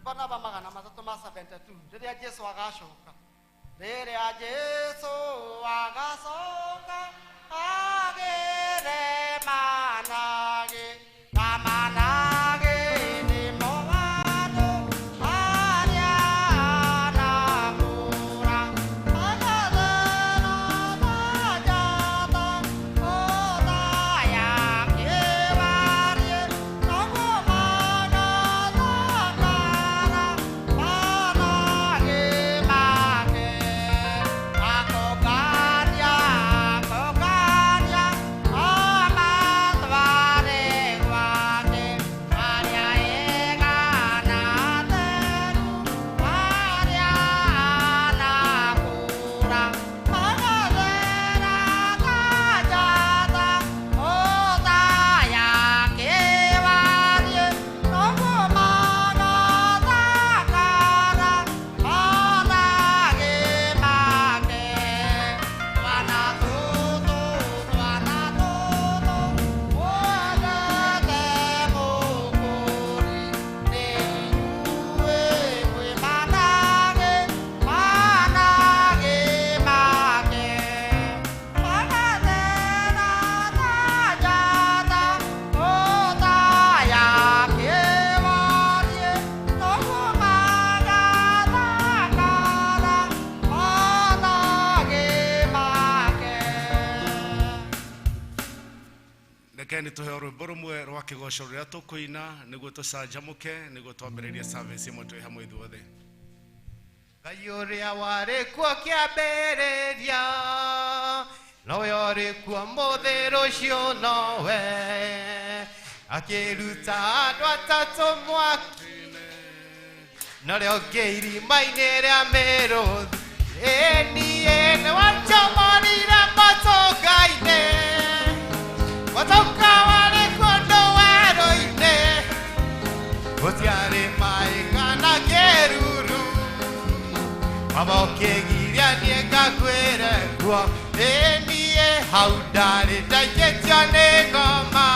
bana ba magana matatu ma 72 rĩrĩa Jesu agacoka rĩrĩa Jesu agacoka agere manage na manage ni mowano aria na mura agadera majata oda ya kevarie nago mana takara manage mage akogaria amatware wake aria egana teru aria anakura agadera kajata oda ya kevarie nago mana takara manage mage wana toto wana temo kori ne uwe we manage mage agadera kajata oda ya kevarie nago mana takara manage mage. Rekeni tuhe rwĩmbo rũmwe rwa kĩgoco rũrĩa tũkũina nĩguo tũcanjamũke nĩguo twambĩrĩrie service ĩmwe twĩ hamwe ithuothe. Ngai ũrĩa warĩ kuo kĩambĩrĩria nowe ũrĩ kuo mũthĩ rũciũ nowe akĩruta andũ atatũ mwaki-inĩ na rĩo ũngĩ irima-inĩ rĩa mĩrũthi niĩ nĩwanjomorire matoka-inĩ matoka warĩ kũndũ werũ-inĩ gũtiarĩ maĩ kana kĩruru mabokĩgiria niĩ ngakwĩre kuo niĩ hau ndarĩ ndaikĩtio nĩ ngoma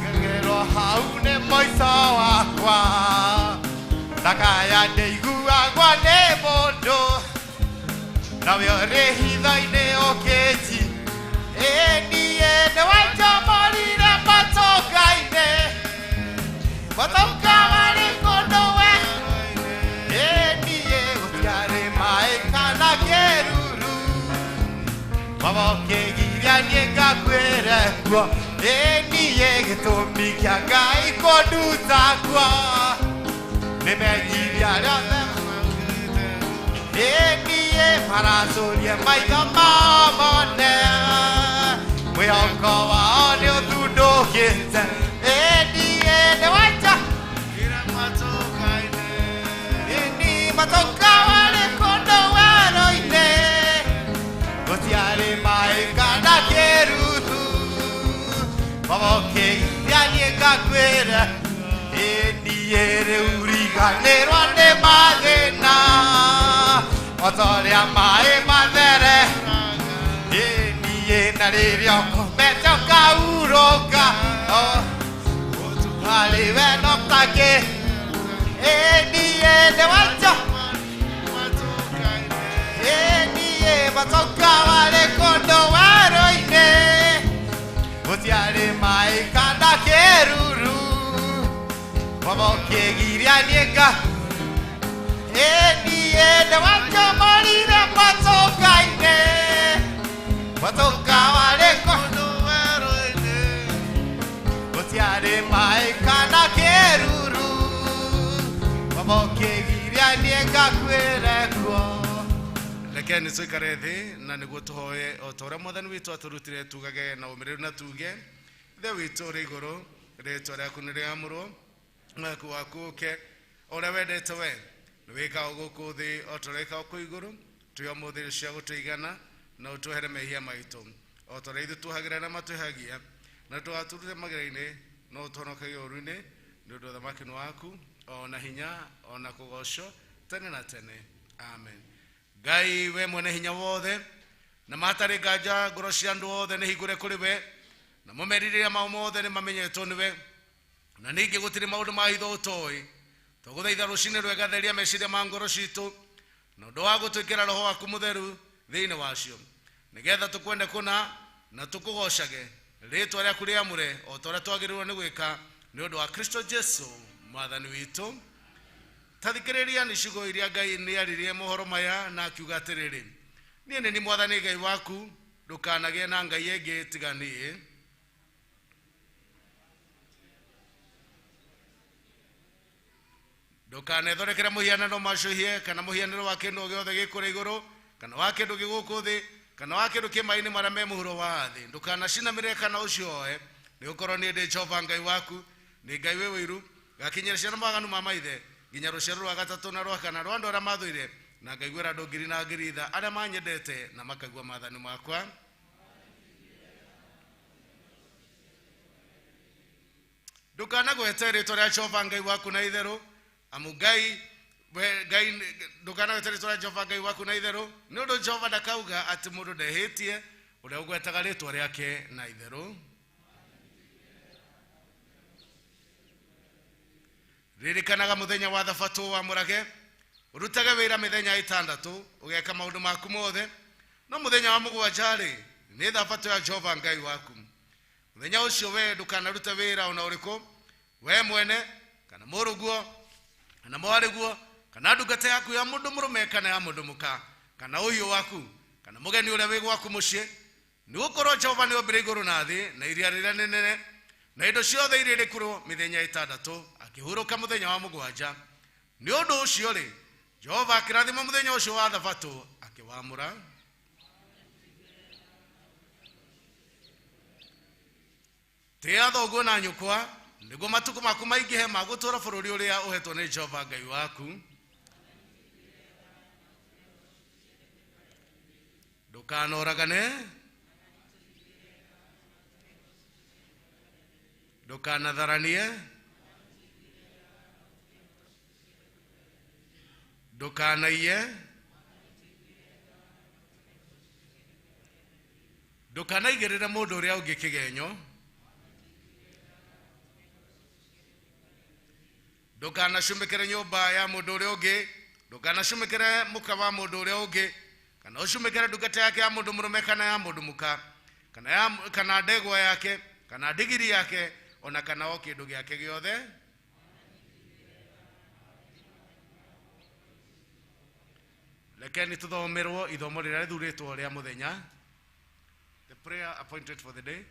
ngagerwo hau nĩ mũico wakwa ndakaya ndĩiguagwo nĩ mũndũ nawe ũrĩ hitho-inĩ ũkĩnji niĩ nĩwanjomorire matoka-inĩ matoka warĩ kũndũ werũ-inĩ niĩ gũtiarĩ maĩ kana kĩruru mabokĩgiria niĩ ngakwĩre kuo niĩ gĩtũmi kĩa Ngai kũnduta kuo nĩmenyiria rĩothe niĩ maracũrie maitho mao mone mwĩhoko wao nĩ ũthundũkĩte niĩ nĩwanja matoka warĩ kũndũ werũ-inĩ gũtiarĩ maĩ kana kĩruru mabokĩgiria niĩ ngakwĩre niĩ rĩu riganĩrwo nĩ mathĩna o ta ũrĩa maĩ mathere niĩ na rĩrĩa ũkomete ũkaurũka harĩ we no takĩ niĩ nĩwanja niĩ matoka warĩ kũndũ werũ-inĩ gũtiarĩ maĩ kana kĩruru mabokĩgiria niĩ niĩ nĩwanjomorire matoka-inĩ matoka warĩ kũndũ werũ-inĩ gũtiarĩ maĩ kana kĩruru mabokĩgiria niĩ ngakwĩre kuo. Rekeni tũikare thĩ na nĩguo tũhoe o ta ũrĩa Mwathani witũ atũrutire tugage na ũmĩrĩru na tuge Ithe witũ ũrĩ igũrũ rĩĩtwa rĩaku nĩ rĩamũrwo waku waku ũke ũrĩa wendete we nĩ wĩkaga gũkũ thĩ o ta ũrĩa wĩkaga kũu igũrũ tuoe ũmũthĩ cia gũtũigana na ũtwehere mehia maitũ o ta ũrĩa ithuĩ tuohagĩra na matwĩhagia na tũgatũrute magerio-inĩ no ũtũhonokagie ũũru-inĩ nĩ ũndũ wa ũthamaki waku o na hinya o na kũgocwo tene na tene amen. Ngai we mwene hinya wothe na matarĩ nganja ngoro cia andũ othe nĩ hingũre kũrĩ we na mũmerirĩria mao mothe nĩ mamenyetwo nĩ we na ningĩ gũtirĩ maũndũ ma hitho ũtoĩ tuguthaitha rucini rwega theria meciria ma ngoro citu na undu wa gutwikira roho waku mutheru thiini wacio nigetha tukwende kuna na tukugocage ritwa riaku riamure o toria twagirirwo ni gwika ni undu wa Kristo Jesu mwathani witu. Tathikiriria ni ciugo iria Ngai ni aririe mohoro maya na akiuga atiriri, nie ni mwathani Ngai waku, ndukanagie na ngai ingi tiganie. Ndukanethorekere muhianano macuhie kana muhianano wa kindu giothe gikuri iguru kana wa kindu giguku thi kana wa kindu kimaini maria me muhuro wa thi. Ndukanacinamire kana ucioe ni gukorwo ni ndi Jehova Ngai waku, ni Ngai wi wiru, gakinyira ciana maganu ma maithe nginya ruciaro rwa gatatu na rwa kana rwa andu aria mathuire na ngaiguira andu ngiri na ngiri itha aria manyendete na makaigua maathani makwa. Ndukanagwete ritwa ria Jehova Ngai waku na itheru, amu Ngai ndukanagwete ritwa ria Jehova Ngai waku na itheru ni undu Jehova ndakauga ati mundu ndehitie uria ugwetaga ritwa riake na itheru. Ririkanaga muthenya wa thabatu wa murage, urutage wira mithenya itandatu ugeka maundu maku mothe, no muthenya wa mugwanja ni thabatu ya Jehova Ngai waku. Muthenya ucio we ndukanaruta wira ona uriku, we mwene kana muruguo kana mwariguo kana ndungata yaku ya mundu murume kana ya mundu muka kana uhiu waku kana mugeni uria wi gwaku mucii, ni gukorwo Jehova ni ombire iguru na thi na iria riria nene na indo ciothe iria iri kuru mithenya itandatu akihuruka muthenya wa mugwanja. Ni undu ucio ri Jehova akirathima muthenya ucio wa thabatu akiwamura. Tia thoguo na nyukwa niguo matuku maku maingihe ma gutura bururi uria uhetwo ni Jehova Ngai waku. Ndukanoragane, ndukanatharanie, ndukanaiye, ndukanaigirire mundu uria ungi kigenyo, ndukanacumikire nyumba ya mundu uria ungi, ndukanacumikire muka wa mundu uria ungi, kana ucumikire ndungata yake ya mundu murume kana ya mundu muka kana ndegwa yake kana ndigiri yake ona kana o kindu giake giothe. Lekeni tuthomerwo ithomo riria rithuritwo ria muthenya, the prayer appointed for the day.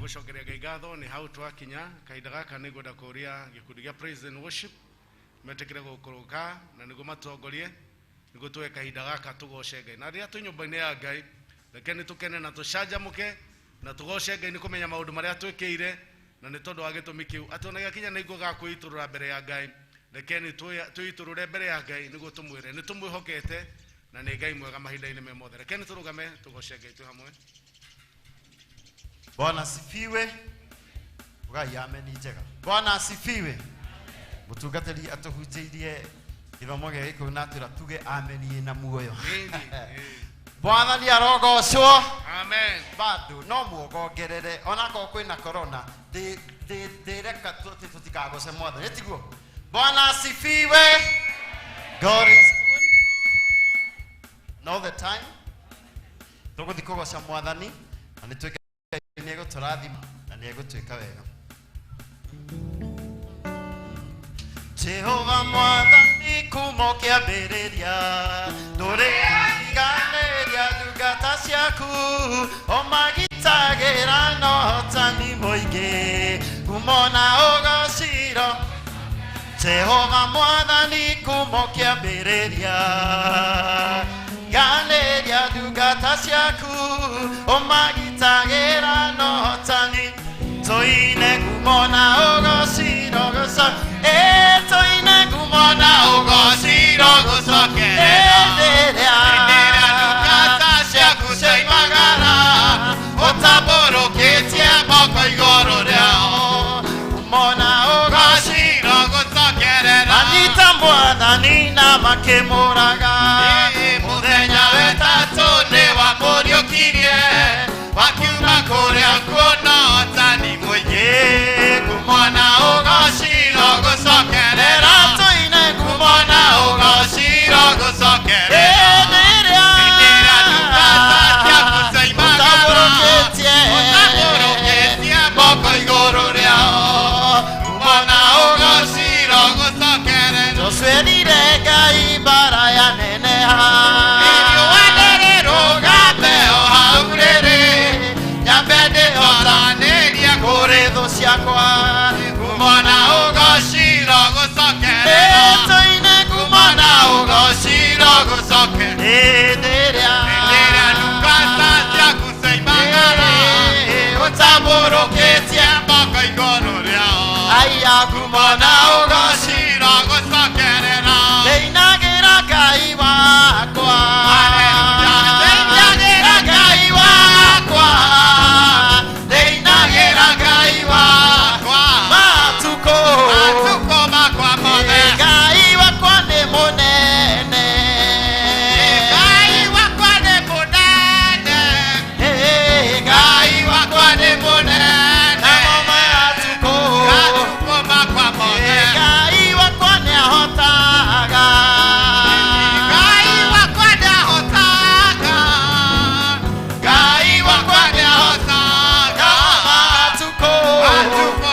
gucokeria Ngai ngatho ni hau twakinya kahinda gaka ni gwenda kuria gikundi gia praise and worship metekire gukuruka na nigo matongorie nigo tuwe kahinda gaka tugoce Ngai na ria tu nyumba-ini ya Ngai reke ni tukene na tucanjamuke na tugoce Ngai ni kumenya maundu maria twikire na ni tondu wa gitumi kiu atona gakinya ni nguga kuiturura mbere ya Ngai reke ni tuiturure mbere ya Ngai nigo tumwire ni tumwihokete na ni Ngai mwega mahinda-ini me mothe reke ni turugame tugoce Ngai tu hamwe. Bwana asifiwe. Ugai ameni njega. Bwana asifiwe. Mutungatiri atuhunjirie ithomo gya gikuru na atwira tuge ameni na muoyo. Bwana ni arogocwo. Amen. Bado no muogongerere onako kwina corona reka tutikagoce mothe nitiguo. Bwana asifiwe. God is good. All the time. Tuguthi kugoca mwathani na nitwike niego turathima na niego twika wega. Jehova mwathani kumo kiambiriria nduriganiria ndungata ciaku omagitagira no hotani muingi kumona ugociro. Jehova mwathani kumo kiambiriria ganiria ndungata ciaku omagitagira no hotani toine kumona ugociro goca toine kumona ugociro gocokerera enderea ndungata ciaku cioimagara utamburukitie moko iguru riao kumona ugociro gocokerera anyita mwathani na makimuraga muthenya wetatu ni wamuriukirie wakiuma kuria kuona hotani muingi kumona ugociro gucokerera tuine kumona ugociro gucokerera enderea ndungata ciaku cioimagara utamburukitie moko iguru riao kumona ugociro gucokerera tucwerire Ngai mbara ya neneha ciakwa kumona ugociro gucokerera toine kumona ugociro gucokerera enderea ndungata ciaku cioimagara utamburukitie moko iguru riao aya kumona ugociro gucokerera ndeinagira Ngai wakwa ndeinagira Ngai wakwa ndeinagira Ngai wakwa matuko makwa mothe Ngai wakwa ni munene Ngai wakwa ni munene Ngai wakwa ni munene matuko makwa mothe Ngai wakwa ni ahotaga Ngai wakwa ni ahotaga Ngai wakwa ni ahotaga matuko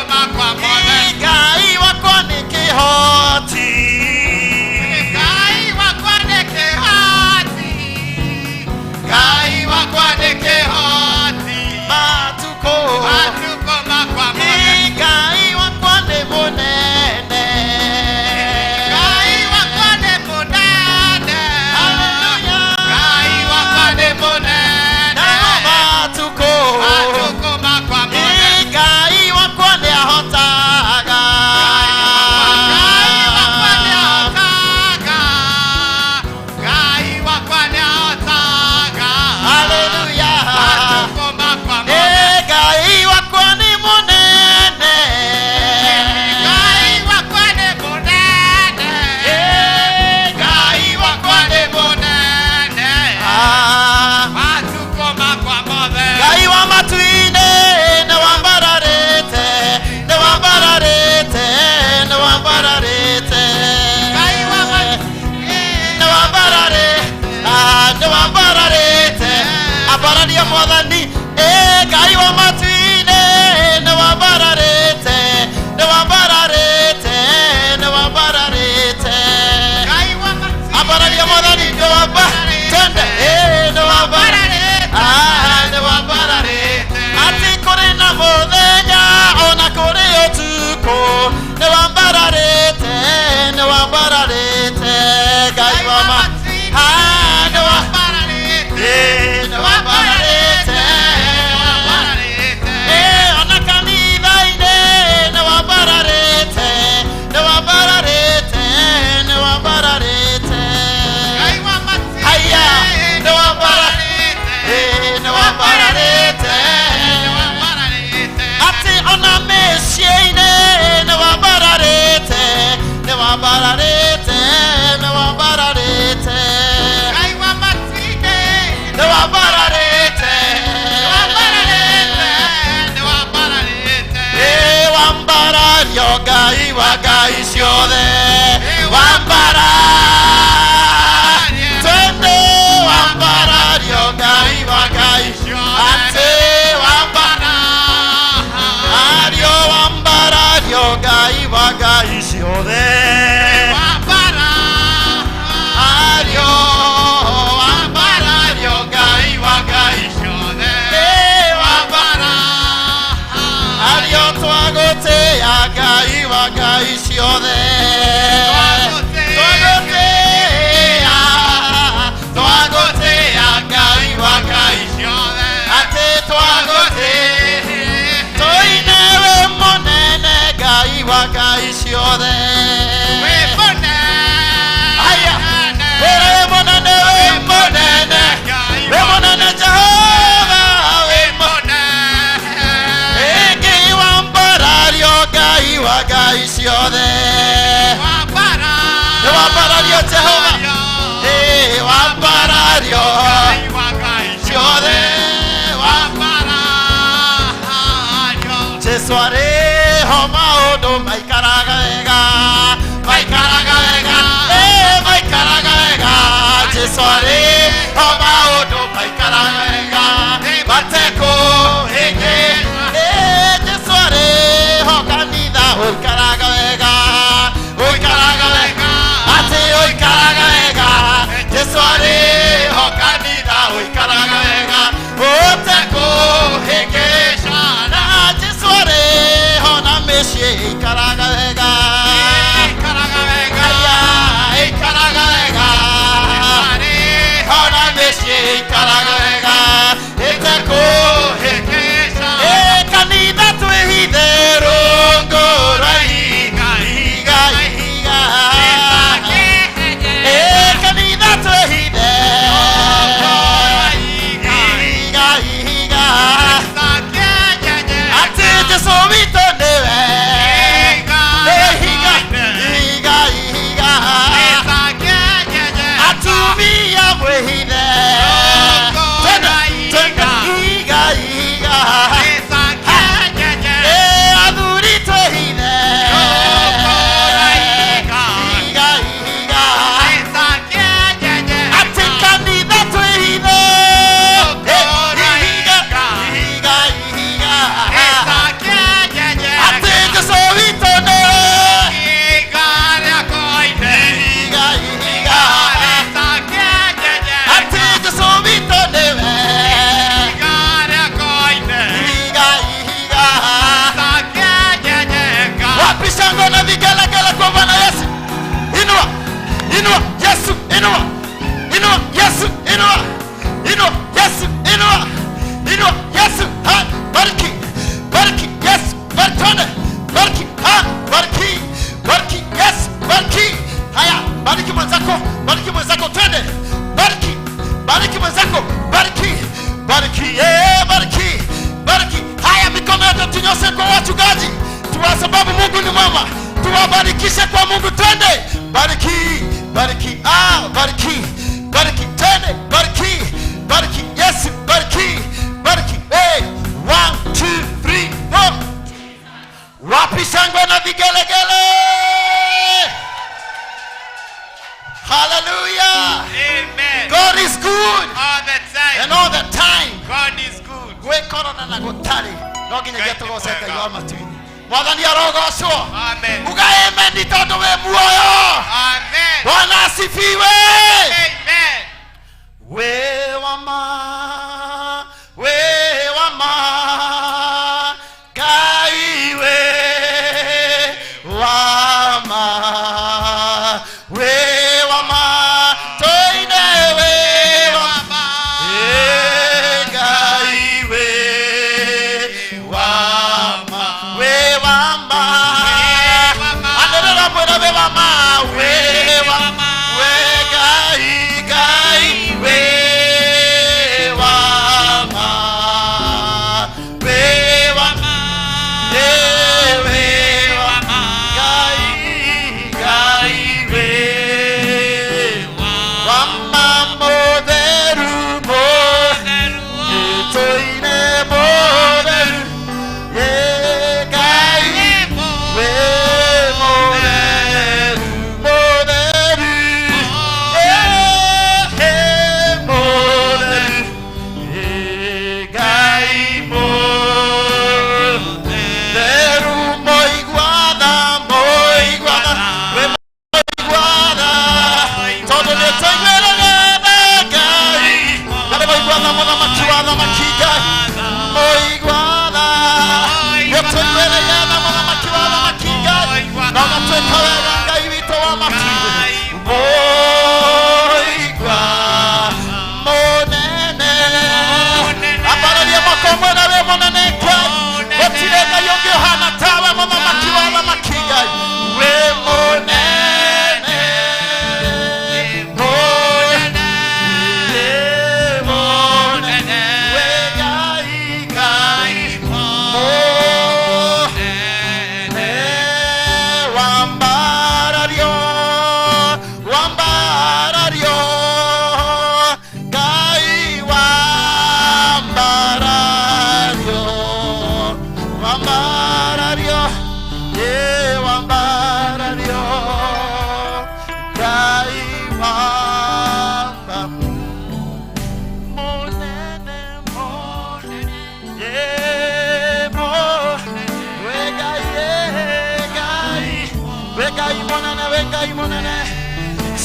makwa mothe Ngai wakwa ni kihoti Ngai wakwa ni kihoti Ngai wakwa ni kihoti matuko makwa mothe Ngai wakwa ni munene Ngai wakwa ni munene haleluya Ngai wakwa ni munene matuko makwa mothe Ngai wakwa ni ahotaga Ngai wakwa ni ahotaga Ngai wakwa ni ahotaga haleluya Ngai wa ngai ciothe wambara twende wambarario Ngai wa ngai ate wambara ario wambarario Ngai wa ngai ciothe wambara ario wambarario Ngai wa ngai ciothe wambara ario twagotea Ngai wa ngai ciothe twagotea Ngai wa ngai ciothe ate twagotea toine we monene Ngai wa ngai ciothe we monene aya we monene Jehova we monene Ngai wambarario Ngai wa ngai ciothe wambarario Jehova wambarario Ngai wa ngai ciothe wambarario Jesu ariho maundu maikaraga wega Jesu ariho maundu maikaraga wega matekũhĩngĩ Jesu ariho kanitha ũikaraga wega ati ũikaraga wega Jesu ariho kanitha ũikaraga wega ũtekũhĩngĩca na Jesu ariho na mĩciĩ ĩikaraga wega ĩikaraga wega ariho na mĩciĩ ĩikaraga wega ĩtekũhĩngĩca kanitha twĩhithe rũngũ rwa ihiga kanitha twĩhithe ihiga ati Jesu witũ nĩwe ihiga atumia mwĩhithe ihiga athuri twĩhithe ati kanitha twĩhithe ati Jesu witũ nĩwe ati Jesu witũ nĩwe wapi shangwe na vigelegele kwa Bwana Yesu inua Yesu inua Yesu inua Yesu inua Yesu bariki Yesu bariki Yesu bariki haya bariki mwenzako twende bariki mwenzako bariki haya mikono yetu tunyoshe kwa wachungaji kwa sababu Mungu ni mwema tuwabarikishe kwa Mungu twende bariki twende bariki Yesu bariki hey 1 2 3 4 wapi shangwe na vigelegele hallelujah Amen. God is good All the time. and all the time God is good. gwe korona na gutari no nginya gĩtũgoceka iwa matu-inĩ mwathani arogocwo Amen. uga amen tondu we muoyo Amen. Bwana asifiwe Amen. we wama Ngai we wama toine we wama Ngai we wama anderera mwena we wama Ngai we Moigwana muthamaki makigai moigwana gotwegwereyana muthamaki makigai na gatweka wega Ngai witũ wa matuire moigwa monene ambararia makomwe na we monene Ngai gotire Ngai ũngĩ ũhana tawe muthamaki makigai we monene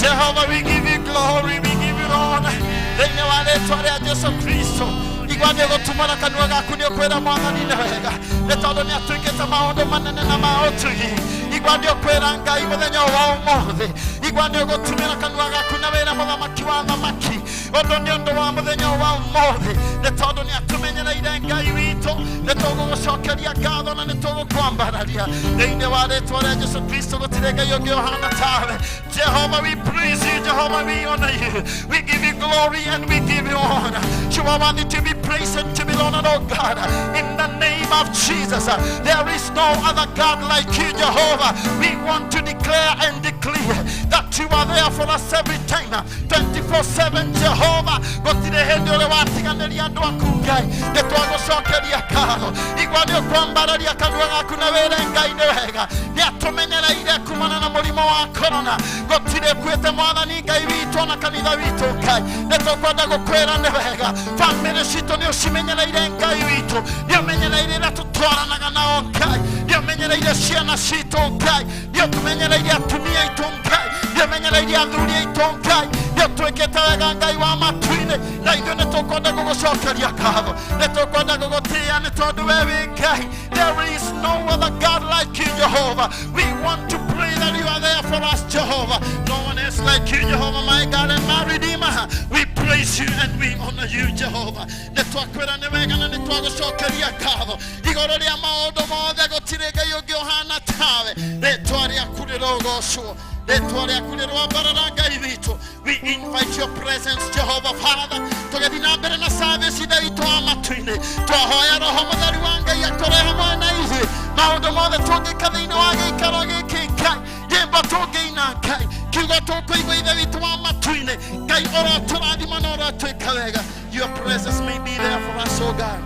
Jehovah, we give you glory, we give you honor. Thĩinĩ wa rĩĩtwa rĩa Jesũ Kristo igua nĩ gũtumana kanua gaku nĩ ũkwĩra Mwathani nĩ wega nĩ tondũ nĩ atuĩkĩte maũndũ manene na ma ũtugi igua nĩ ũkwĩra Ngai mũthenya wa ũmũthĩ igua nĩ ũgũtumĩra kanua gaku na wĩra mũthamaki wa thamaki ũndũ nĩ ũndũ wa mũthenya wa ũmũthĩ nĩ tondũ nĩ atũmenyereire Ngai witũ nĩ tũgũgũcokeria ngatho na nĩ tũgũkwambararia thĩinĩ wa rĩĩtwa rĩa Jesũ Kristo gũtirĩ Ngai ũngĩ ũhana tawe Jehovah, we praise you. Jehovah, we honor you. We give you glory and we give you honor. You are worthy to be praised and to be honored, oh God. In the name of Jesus, there is no other God like you, Jehovah. We want to declare and declare that you are there for us every time. 24/7, Jehovah. Gotire hende ole watiganeria andu aku Ngai. Nitwagucokeria ngatho. Igua ni ukwambararia kanua gaku na wĩre Ngai nĩ wega. Nĩ atũmenyereire kumana na mũrimũ wa corona. Gotire kwete Mwathani Ngai witũ na kanitha witũ Ngai. Nĩtũkwenda gũkwĩra nĩ wega. Famĩlĩ citũ nĩ ũcimenyereire Ngai witũ. Nĩ ũmenyereire na tũtwaranaga nao Ngai. Nĩ ũmenyereire ciana citũ Ngai. Nĩ ũtũmenyereire atumia aitũ Ngai. Nĩ ũmenyereire athuri aitũ Ngai. Nĩ ũtwĩkĩte wega Ngai wa matu-inĩ. Na ithuĩ nĩtũkwenda gũgũcokeria ngatho. Nĩtũkwenda gũgũtĩĩa nĩ tondũ we wĩ Ngai. There is no other God like you, Jehovah. We want to pray that you are there for us, Jehovah. No one else like you, Jehovah, my God and my Redeemer. We praise you and we honor you, Jehovah. Nĩtwakwĩra nĩ wega na nĩtwagũcokeria ngatho. Igũrũ rĩa maũndũ mothe gũtirĩ Ngai ũngĩ ũhana tawe. Rĩĩtwa rĩaku rĩrogocwo. Rĩĩtwa rĩaku rĩrwambarara Ngai witũ. We invite your presence, Jehovah, Father. Tũgĩthiĩ na mbere na service ithe witũ wa matu-inĩ. Twahoya Roho Mũtheru wa Ngai atũre hamwe na ithuĩ. Maũndũ mothe tũngĩka thĩinĩ wa gĩikaro gĩkĩ Ngai. Nyĩmbo tũngĩina Ngai. Kiugo tũkũigua ithe witũ wa matu-inĩ. Ngai ũrotũrathima na ũrotwĩka wega. Your presence may be there for us, O God.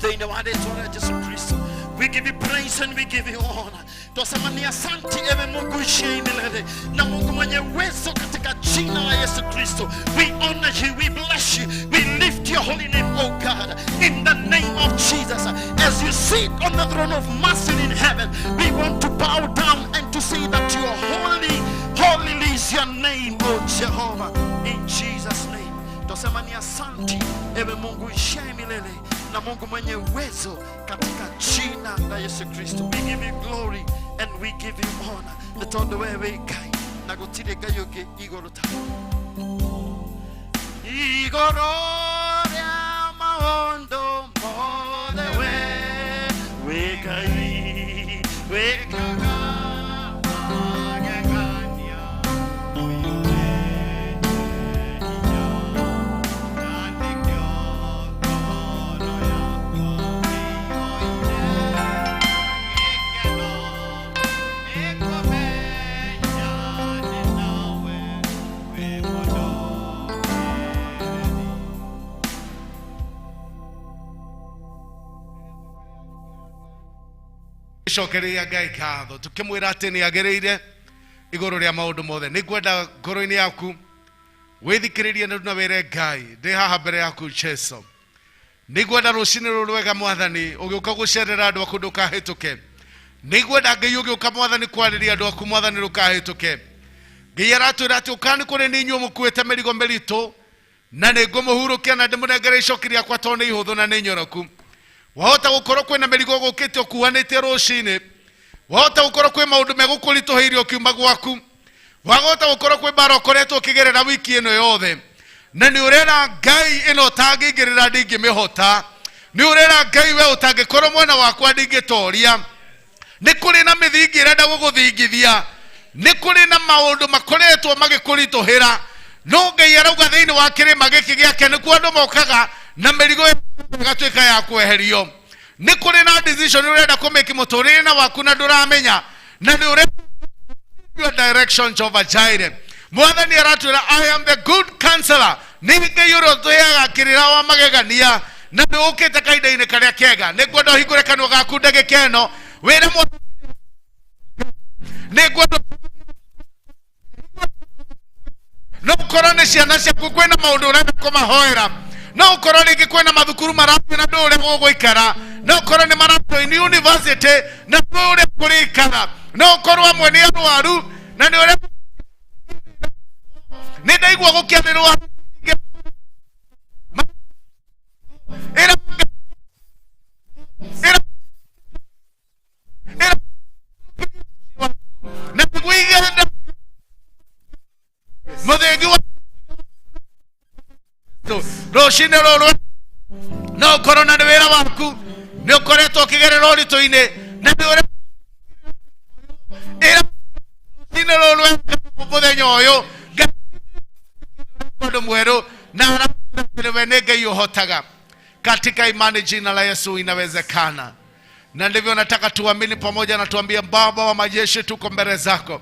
Thĩinĩ wa rĩĩtwa rĩa Jesũ Kristo. We give you praise and we give you honor. Twasema ni asante ewe Mungu ishiye milele na Mungu mwenye uwezo katika jina la Yesu Kristo. We honor you, we bless you, we lift your holy name, oh God, in the name of Jesus. As you sit on the throne of mercy in heaven, we want to bow down and to say that you are holy. Holy is your name, oh Jehovah, in Jesus' name. Twasema ni asante ewe Mungu ishiye milele na Mungu mwenye uwezo katika jina la Yesu Kristo. We give you glory and we give you honor. Nĩtondũ wewe Ngai na gũtirĩ Ngai ũngĩ igũrũ tawe. Igũrũ rĩa maũndũ mothe we Ngai wĩkaga magegania cokeria Ngai ngatho tukimwira ati ni agereire iguru ria maundu mothe. Nĩngwenda ngoro-inĩ yaku wĩthikĩrĩrie na wĩre Ngai ndĩ haha mbere yaku Jesu. Nĩngwenda rũcinĩ rũrũ rwega Mwathani ũgĩũka gũcerera andũ aku ndũkahĩtũke. Nĩngwenda Ngai ũgĩũka Mwathani kwarĩria andũ aku Mwathani ndũkahĩtũke. Ngai aratwĩra atĩ ũkani kũrĩ nĩ inyuĩ mũkuĩte mĩrigo mĩritũ na nĩ ngũmũhurũkia na ndĩmũnengere icoki rĩakwa tondũ nĩ ihũthũ na nĩ nyoroku. Wahota gũkorwo kwĩna mĩrigo gũkĩte ũkuanĩte rũcinĩ, wahota gũkorwo kwĩ maũndũ megũkũritũhĩire ũkiuma gwaku, wahota gũkorwo kwĩ mbara ũkoretwo ũkĩgerera wiki ĩno yothe, na nĩ ũrera Ngai ĩno ũtangĩingĩrĩra ndingĩmĩhota, nĩ ũrera Ngai we ũtangĩkorwo mwena wakwa ndingĩtoria. Nĩ kũrĩ na mĩthingi ĩrenda gũgũthingithia, nĩ kũrĩ na maũndũ makoretwo magĩkũritũhĩra, no Ngai arauga thĩinĩ wa kĩrĩma gĩkĩ gĩake nĩkuo andũ mokaga na mĩrigo ĩgatuĩka ya kweherio. Nĩ kũrĩ na decision ũrenda kũmĩki mũtũrĩre waku na ndũramenya, na nĩ ũrenda your direction Jehovah Jireh. Mwathani aratwĩra I am the good counselor, nĩ Ngai ũrĩa ũtũheaga kĩrĩra wa magegania, na nĩ ũkĩte kahinda-inĩ karĩa kega. Nĩngwenda ũhingũre kanua gaku ndagĩka ĩno wĩra nĩngwenda no ũkorwo nĩ ciana ciaku kwĩna maũndũ ũrenda kũmahoera, no ũkorwo rĩngĩ kwĩna mathukuru marathiĩ na ndũĩ ũrĩa gũgũikara, no ũkorwo nĩ marathiĩ university na ndũĩ ũrĩa kũrĩikara, no ũkorwo amwe nĩ arwaru na nĩ ũrĩa nĩ ndaigua gũkĩanĩrwo na kuigana mũthĩngi wa rũcinĩ rũrũ no ũkorwo na nĩ wĩra waku nĩ ũkoretwo ũkĩgerera ũritũ-inĩ na nĩ ũrĩa rũcinĩ rũrũ mũthenya ũyũ mũndũ mwerũ na we nĩ Ngai ũhotaga. Katika imani jina la Yesu inawezekana. Na ndivyo nataka tuamini pamoja na tuambie Baba wa majeshi tuko mbele zako.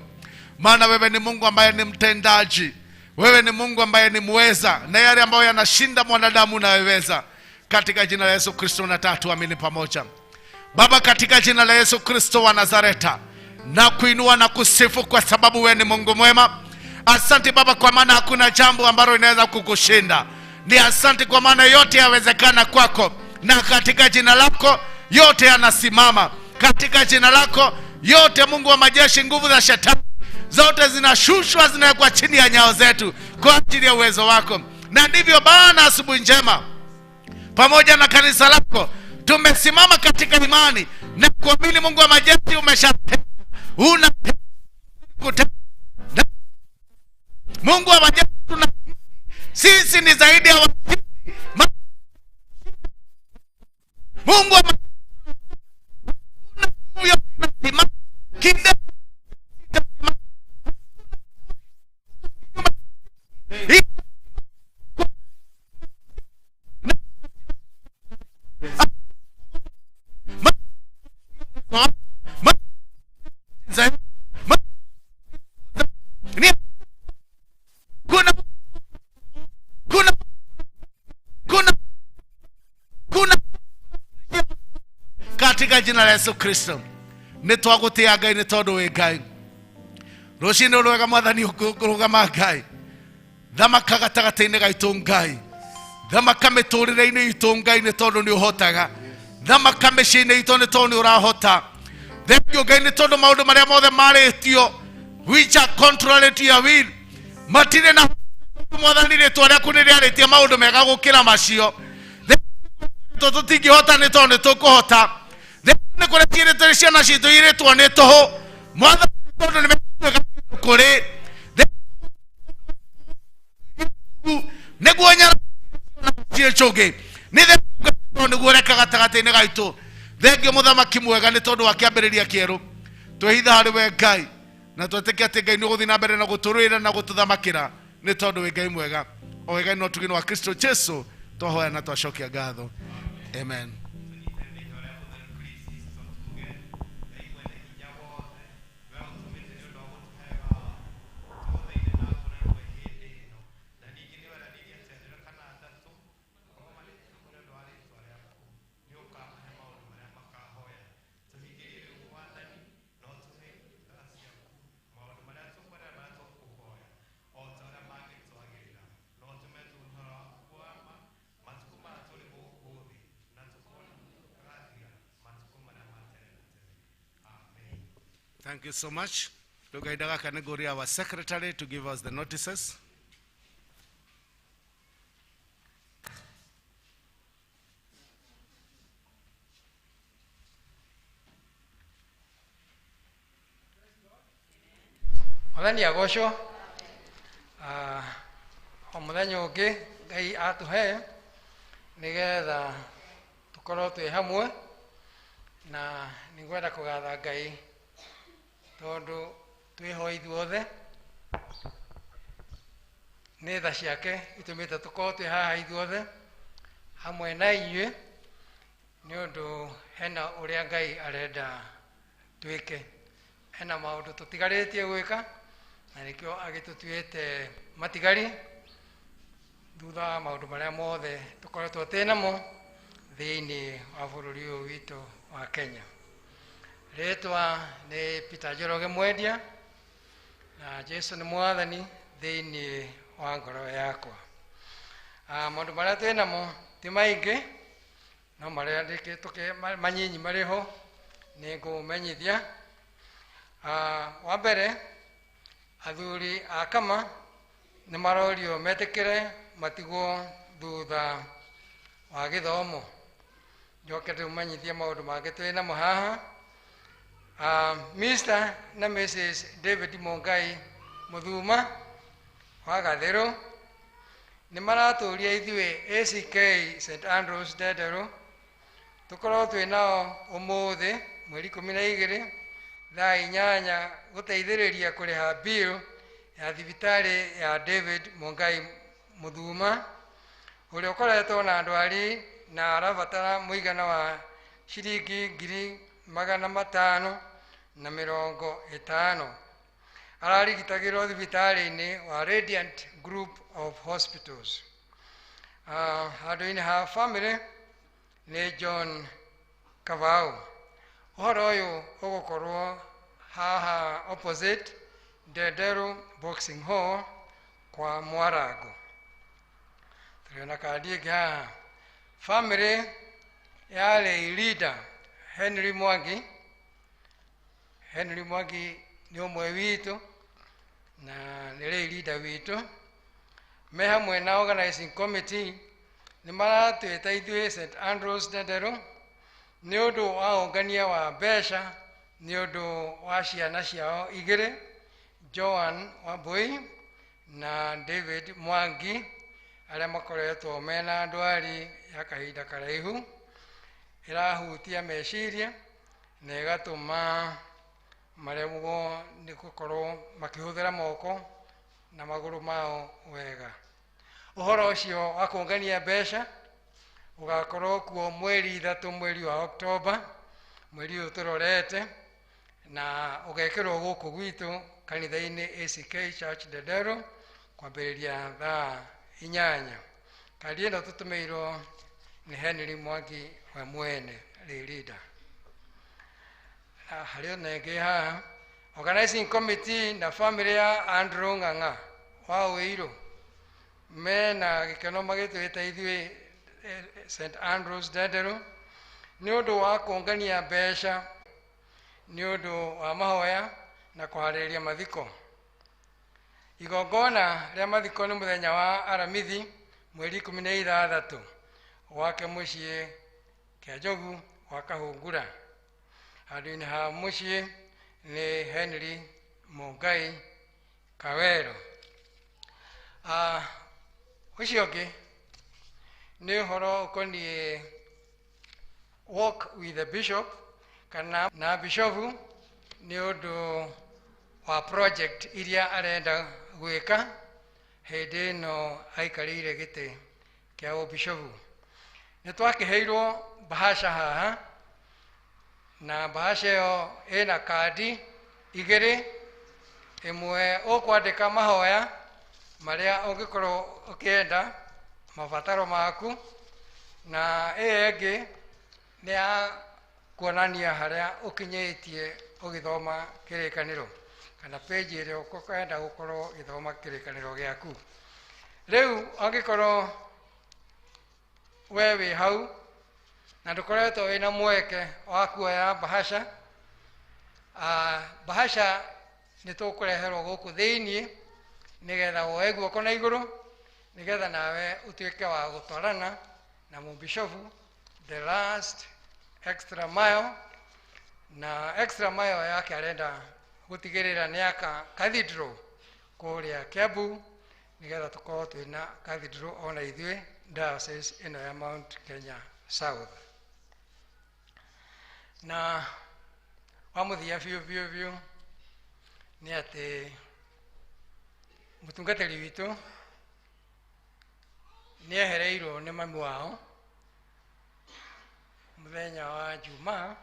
Maana wewe ni Mungu ambaye ni mtendaji. Wewe ni Mungu ambaye ni muweza. Na yale ambayo yanashinda mwanadamu unaweza. Katika jina la Yesu Kristo nataka tuamini pamoja. Baba, katika jina la Yesu Kristo wa Nazareta, na kuinua na kusifu kwa sababu wewe ni Mungu mwema. Asante Baba kwa maana hakuna jambo ambalo linaweza kukushinda. Ni asante kwa maana yote yawezekana kwako. Na katika jina lako yote yanasimama. Katika jina lako yote Mungu wa majeshi, nguvu za shetani zote zinashushwa, zinawekwa chini ya nyao zetu kwa ajili ya uwezo wako. Na ndivyo Bwana, asubuhi njema pamoja na kanisa lako tumesimama katika imani na kuamini Mungu wa majeshi umeshatenda. Mungu wa majeshi sisi ni zaidi ya Mungu wa katika jina la Yesu Kristo nitwagutia Ngai ni tondu we Ngai. Rucinĩ rwega Mwathani ũkũrũgama Ngai, thamaka gatagatĩ-inĩ gaitũ Ngai, thamaka mĩtũrĩre-inĩ itũ Ngai nĩ tondũ nĩ ũhotaga, thamaka mĩciĩ-inĩ itũ nĩ tondũ nĩ ũrahota. Thengio Ngai nĩ tondũ maũndũ marĩa mothe marĩtio which are contrary to your will matirĩ na Mwathani rĩtwa rĩaku nĩ rĩarĩtie maũndũ mega gũkĩra macio. Tũtingĩhota nĩ tondũ nĩ tũkũhota. Nĩ kũrĩ ciĩrĩtwo ciana citũ irĩtwo nĩ tũhũ Mwathani tondũ nĩ mekuĩka kũrĩ nĩguo nyara ciĩcũngĩ nĩ thengio nĩguo reka gatagatĩ-inĩ gaitũ. Thengio mũthamaki mwega nĩ tondũ wa kĩambĩrĩria kĩerũ. Twĩhitha harĩ we Ngai na twĩtĩkia atĩ Ngai nĩ ũgũthiĩ na mbere na gũtũrũĩra na gũtũthamakĩra nĩ tondũ wĩ Ngai mwega. O we Ngai no tugĩ wa Kristo Jesu twahoya na twacokia ngatho. Amen. Thank you so much. Our secretary to give us the notices. Mwathani agocwo. Omuthenya ũngĩ Ngai atũhe nigetha tukorwo twĩ hamwe na nĩngwenda kũgatha Ngai tondũ twĩho ithuothe nĩ tha ciake itũmĩte tũkorwo twĩ haha ithuothe hamwe na inyuĩ nĩ ũndũ hena ũrĩa Ngai arenda twĩke, hena maũndũ tũtigarĩtie gwĩka na nĩkĩo agĩtũtuĩte matigari thutha wa maũndũ marĩa mothe tũkoretwo twĩnamo thĩinĩ wa bũrũri ũyũ witũ wa Kenya. Rĩtwa nĩ Peter Njoroge mwendia na Jesu nĩ mwathani thĩinĩ wa ngoro yakwa. Maũndũ marĩa twĩnamo ti maingĩ no marĩa ndĩkĩtũke manyinyi marĩ ho nĩ ngũmenyithia. Wa mbere athuri a Kama nĩ marorio metĩkĩre matigwo thutha wa gĩthomo. Njoke ndĩmenyithie maũndũ mangĩ twĩnamo haha. Mr. na Mrs. David Mongai Muthuma wa Gathero nĩ maratũria ithuĩ ACK St. Andrews Ndederũ tũkorwo twĩ nao ũmũthĩ mweri 12 thaa 8 gũteithĩrĩria kũrĩha bill ya thibitarĩ ya David Mongai Muthuma ũrĩa ũkoretwo na ndwari na arabatara mũigana wa ciringi 550,000. Ararigitagĩrwo thibitarĩ-inĩ wa Radiant Group of Hospitals. Handũ-inĩ ha family nĩ John Kavau. Ũhoro ũyũ ũgũkorwo haha opposite Ndederũ Boxing Hall kwa Mwarango. Tũrĩona kandi ĩngĩ haha. Family ya lay leader Henry Mwangi. Henry Mwangi nĩ ũmwe witũ na nĩ lay leader witũ. Me hamwe na organizing committee nĩ maratwĩta ithuĩ St. Andrews Ndederũ nĩ ũndũ wa ũngania wa mbeca nĩ ũndũ wa ciana ciao igĩrĩ, Joan Wambui na David Mwangi arĩa makoretwo mena ndwari ya kahinda karaihu ĩrahutia meciria na ĩgatũma maremwo nĩ gũkorwo makĩhũthĩra moko na magũrũ mao wega. Ũhoro ũcio wa kũngania mbeca ũgakorwo kuo mweri 3 mweri wa Oktoba mweri ũyũ tũrorete na ũgekĩrwo gũkũ gwitũ kanitha-inĩ ACK Church Ndederũ kwambĩrĩria thaa 8. Kandi ĩno tũtũmĩirwo nĩ Henry Mwangi we mwene lay leader. Harĩ ona ĩngĩ haha organizing committee na family ya Andrew Ng'ang'a wa Ũirũ mena gĩkeno magĩtwĩta ithuĩ St. Andrews Ndederũ nĩ ũndũ wa kũngania mbeca nĩ ũndũ wa mahoya na kũharĩrĩria mathiko. Igongona rĩa mathiko nĩ mũthenya wa Aramithi mweri 16 gwake mũciĩ kĩa Njogu gwa Kahũngũra. Handũ-inĩ ha mũciĩ nĩ Henry Mongai Kawero. Ũcio ũngĩ nĩ ũhoro ũkoniĩ walk with the bishop kana na bishofu nĩ ũndũ wa project iria arenda gwĩka hĩndĩ ĩno aikarĩire gĩtĩ kĩa ũbishofu. Nĩ twakĩheirwo bahasha haha na bahasha ĩyo ĩna kandi igĩrĩ, ĩmwe ũkwandĩka mahoya marĩa ũngĩkorwo ũkĩenda mabataro maku na ĩyo ĩngĩ nĩ ya kuonania harĩa ũkinyĩtie ũgĩthoma kĩrĩkanĩro kana page ĩrĩa ũkwenda gũkorwo ũgĩthoma kĩrĩkanĩro gĩaku. Rĩu angĩkorwo we wĩ hau na ndũkoretwo wĩna mweke wa kuoya bahasha, bahasha nĩ tũkũreherwo gũkũ thĩinĩ nĩgetha woe guoko na igũrũ nĩgetha nawe ũtuĩke wa gũtwarana na mũbishofu the last extra mile, na extra mile yake arenda gutigirira ni aka cathedral kuria Kiambu nigetha tukorwo twina cathedral ona ithuĩ diocese ĩno ya Mount Kenya South. Na wamuthia biũ nĩ atĩ mũtungatĩri witũ nĩ ehereirwo nĩ mami wao mũthenya wa Jumaa,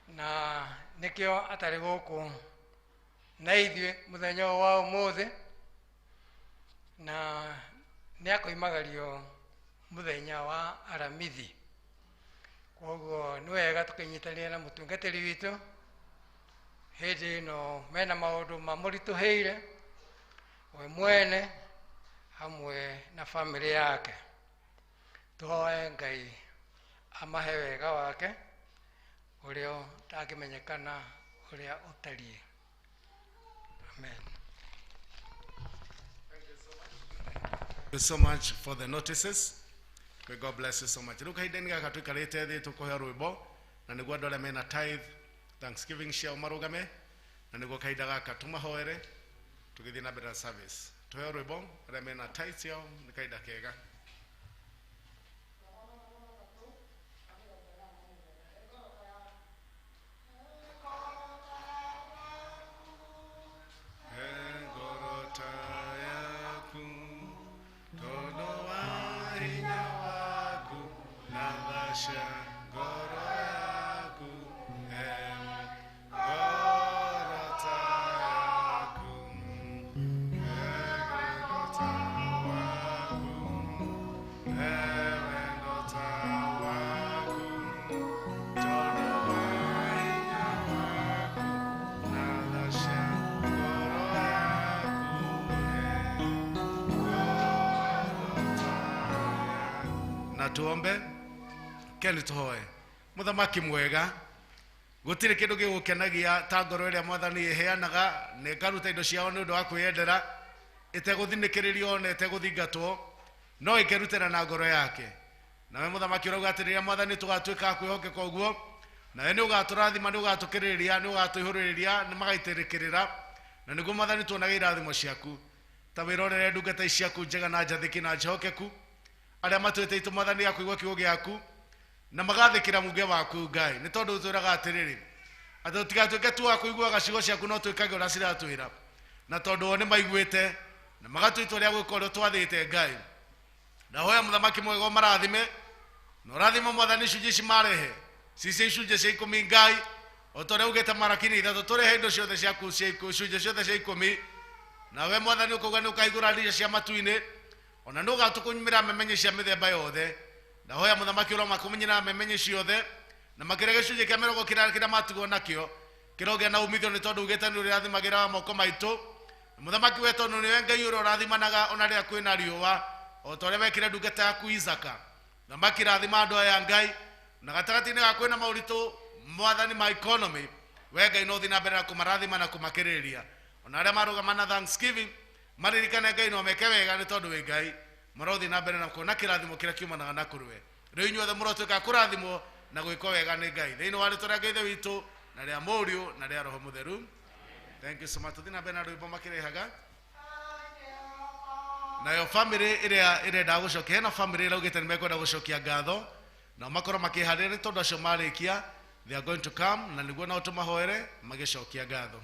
na nĩkĩo atarĩ gũkũ na ithuĩ mũthenya wa ũmũthĩ, na nĩ akoimagario mũthenya wa Aramithi. Koguo nĩ wega tũkĩnyitanĩra na mũtungatĩri witũ hĩndĩ ĩno mena maũndũ mamũritũhĩire we mwene hamwe na bamĩrĩ yake. Tũhoe Ngai amahe wega wake ũrĩa ũtangĩmenyekana ũrĩa ũtariĩ. Amen. Thank you so much for the notices. May God bless you so much. Look, I didn't get to carry it to Koya Rubo, and the Guadala Mena tithe, Thanksgiving share Marugame, and the Gokaidaga Katuma Hoere to get in a better service. To her Rubo, Remena tithe, the Kaida Kega. Tuombe. Keni tuhoe. Muthamaki mwega, gutire kindu gigukenagia ta ngoro iria mwathani iheanaga na ikaruta indo ciao ni undu wa kwiyendera iteguthinikiririo na iteguthingatwo no ikerutira na ngoro yake. Nawe muthamaki urauga atiriria mwathani tugatuika kwihokeka uguo, nawe ni ugaturathima, ni ugatukiriria, ni ugatwihuririria, ni magaitirikirira, na niguo mwathani tuonaga irathimo ciaku ta wirorere ndungata ciaku njega na njathiki na njihokeku aria matwete itu mwathani akuigwa kiugo giaku na magathikira muge waku Ngai. Ni tondu twiraga atiriri ati tigatuike tu akuigwaga ciugo ciaku no twikage ura ciratwira, na tondu o ni maiguite na magatwitwo ria gwika uria twathite Ngai. Na hoya muthamaki mwega marathime na urathime mwathani icunjĩ ici marehe cici icunjĩ cia 10 Ngai, o toria ugite Marakini 3 turehe indo ciothe ciaku icunjĩ ciothe cia 10, na we mwathani ukauga ni ukaigura ndirica cia matu-ini ona no gatukunyimira memenye cia mithemba yothe. Na hoya muthamaki uro makumenyira memenye ciothe na makire gicunjĩ kia 40 kira matugo nakio kiroge na umithio ni tondu ugite ni urathimagira moko maitu. Muthamaki wetu ni we Ngai uro rathimanaga ona ria kwina riuwa, o toria wekire ndungata yaku Isaka na makirathima andu aya Ngai, na gatagati-ini ga kwina mauritu mwathani ma economy we Ngai no thina mbere na kumarathima na kumakiriria. Ona aria marugama na Thanksgiving maririkane Ngai no meke wega ni tondu we Ngai marothi na mbere na kuona kirathimo kiria kiumanaga na kuruwe. Riu inyuothe murotuika kurathimo na gwiko wega ni Ngai thiini wa ritwa ria Ngai witu na ria Muriu na ria Roho Mutheru. Thank you so much. Tuthina mbere na rwimbo makirehaga na yo family iria irenda gucokia na family ira ugite ni mekwenda gucokia ngatho na makorwo makiharĩria ni tondu acio marikia they are going to come na niguo nao tumahoere magicokia ngatho.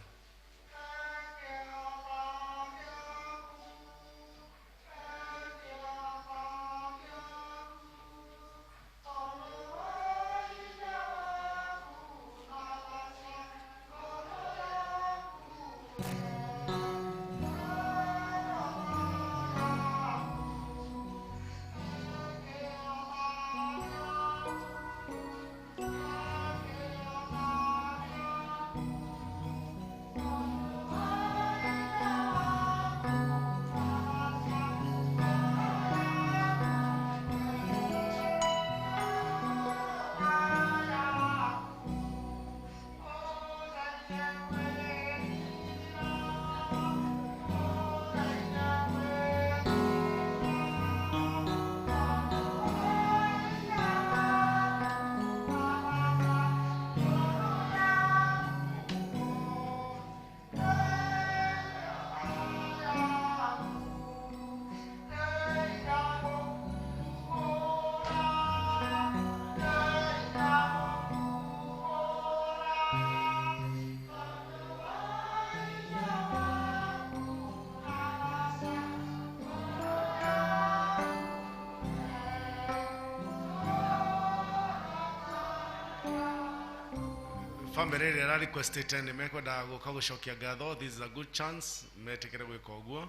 family ĩrĩa ĩra requestĩte nĩ mekwendaga gũka gũcokia ngatho. This is a good chance metĩkĩre gwĩka ũguo.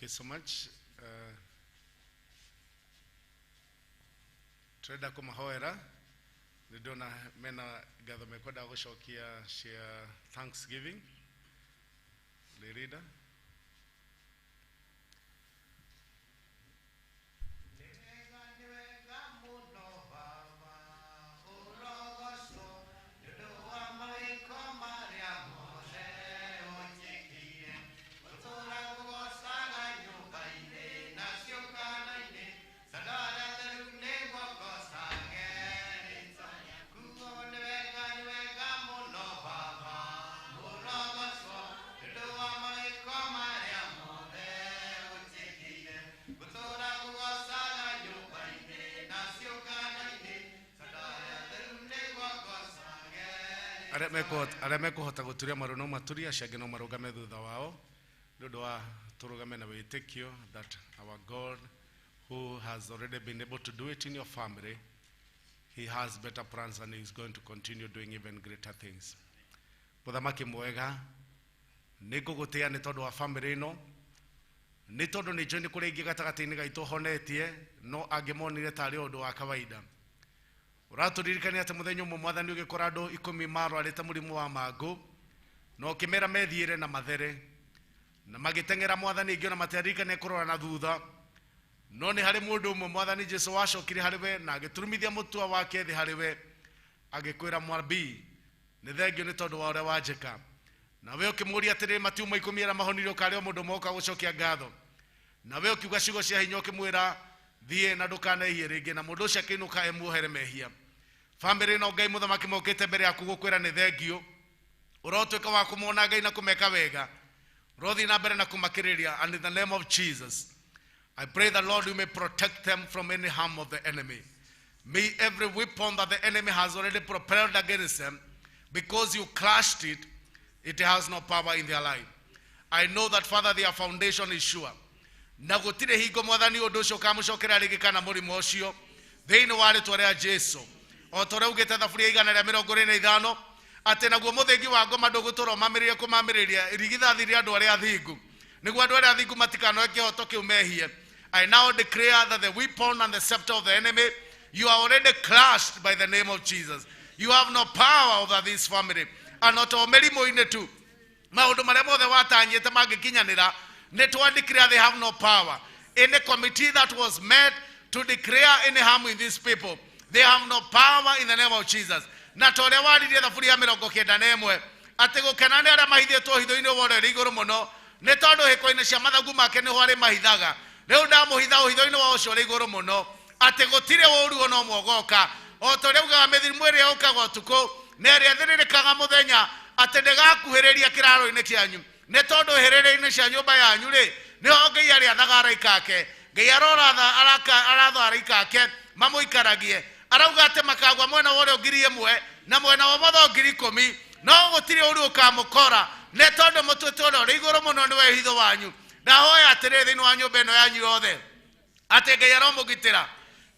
Thank you so much. Treda kumahoera. Nidona mena gather mekwenda gushokia share Thanksgiving. Lerida. Aremeko hota guturia maruno maturia shageno marugame thutha wao ndodo wa turugame na witikio that our God who has already been able to do it in your family, he has better plans and he is going to continue doing even greater things. Muthamaki mwega nigugutia ni tondu wa family no ni tondu ni njoni kuri ingi gatagati-ini gaitu honetie no angimonire tari undu wa kawaida. Uraturirikania ati muthenya umwe mwathani ugikora andu 10 marwarite murimu wa mangu no kimera methiire na mathere na magitengera mwathani ingiona matiririkania kurora na thutha no ni hari mundu umwe mwathani Jesu wacokire hariwe na agiturumithia mutua wake thi hariwe agikwira mwabii ni thengio ni tondu wa uria wanjika na we ukimuria atiri matiuma 10 era mahonirio kario mundu moka gucokia ngatho na we ukiuga ciugo cia hinya ukimwira thie na ndukanehie ringi na mundu ucio akinuka emuohere mehia. Family no Ngai muthamaki mokite mbere yaku gukwira ni thengio urotweka wa kumona Ngai na kumeka wega rothi na mbere na kumakiriria, and in the name of Jesus I pray that Lord you may protect them from any harm of the enemy. May every weapon that the enemy has already propelled against them, because you crushed it, it has no power in their life. I know that Father their foundation is sure. Na gutire hingo mwathani undu ucio kamucokera ringi kana murimu ucio thiini wa ritwa ria Jesu o tore ugite thaburia 125 ati naguo muthengi wa ngoma ndugutura mamiririe kumamiriria irigithathi ria andu aria athingu niguo andu aria athingu matikanoe kihoto kiu mehie. I now declare that the weapon and the scepter of the enemy, you are already crushed by the name of Jesus. You have no power over this family. And not o merimu-ini tu maundu maria mothe watanyite mangikinyanira ni declare they have no power. Any committee that was made to declare any harm in these people, they have no power in the name of Jesus. Na tore waririe thaburia 91 ati gukena ni aria mahithitwo hitho-ini wore riguru muno ni tondu hiko-ini cia mathagu make niho ari mahithaga. Riu ndamuhitha hitho-ini wa ucio riguru muno ati gutire woru ono mwogoka o tore ugaga mithirimu iria ukaga utuku ni aria thiririkaga muthenya ati ndigakuhiriria kiraro-ini kianyu ni tondu herere-ini cia nyumba yanyu ri niho Ngai ari athaga araika ake. Ngai aroratha aratha araika ake mamuikaragie arauga ati makagwa mwena wore ngiri 1 na mwena wa motho ngiri 10 no gutire uri ukamukora ni tondu mutwete uri iguru muno ni we hitho wanyu. Ndahoya atiri thiini wa nyumba ino yanyu yothe ati Ngai aromugitira,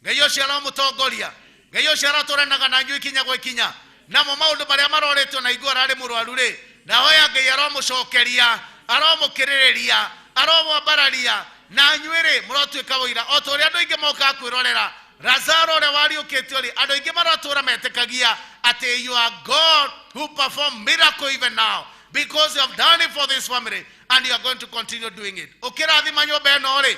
Ngai ucio aromutongoria, Ngai ucio araturanaga nanyu ikinya gwa ikinya namo maundu maria maroretwo na igua rari murwaru ri ndahoya Ngai aromucokeria, aromukiririria, aromwambararia na nywire murotwika wira o tore andu ingi moka kwirorera Lazaro ore wariukitio ri andu ingi maratura metikagia ati you are God who perform miracle even now because you have done it for this family and you are going to continue doing it. Ukirathima nyumba ino ri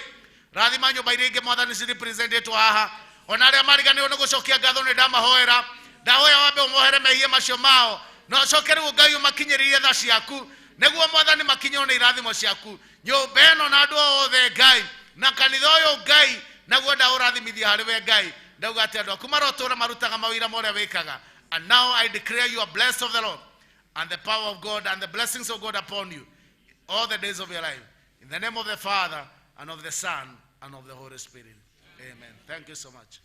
rathima nyumba iria ingi mwathani ci representate haha ona aria mariganirwo ni gucokia ngatho ni ndamahoera ndahoya wambe umohere mehia macio mao no cokere Ngai umakinyiririe tha ciaku niguo mwathani makinyo ni irathimo ciaku nyumba ino na andu othe Ngai na kanitha uyu Ngai naguo ndaurathimithia hariwe Ngai ndauga ati andu aku marotura marutaga mawira moria wikaga. And now I declare you are blessed of the Lord and the power of God and the blessings of God upon you all the days of your life, in the name of the Father and of the Son and of the Holy Spirit. Amen. Thank you so much.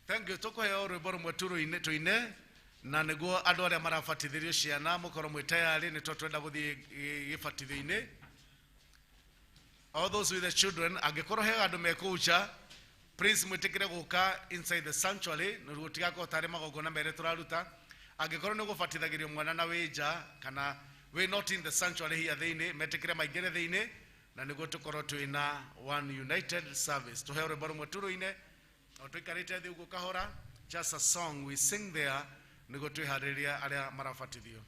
Thank you. Tukuheo rwimbo rumwe tu tuine na niguo andu aria marabatithirio ciana mukorwo mwi tayari ni twenda guthii gibatithio-ini. All those with the children, angikorwo he andu mekucha, please mwitikire guka inside the sanctuary niruo tigako tare magogona mere turaruta. Angikorwo ni gubatithagirio mwana na wija kana we not in the sanctuary here thĩinĩ metĩkĩre maingĩre thĩinĩ na nĩguo tũkorwo twĩna one united service tũhe rwĩmbo rũmwe tũrũine o tũikarĩte thĩ ũguo kahora just a song we sing there nĩguo twĩharĩria arĩa marabatithio.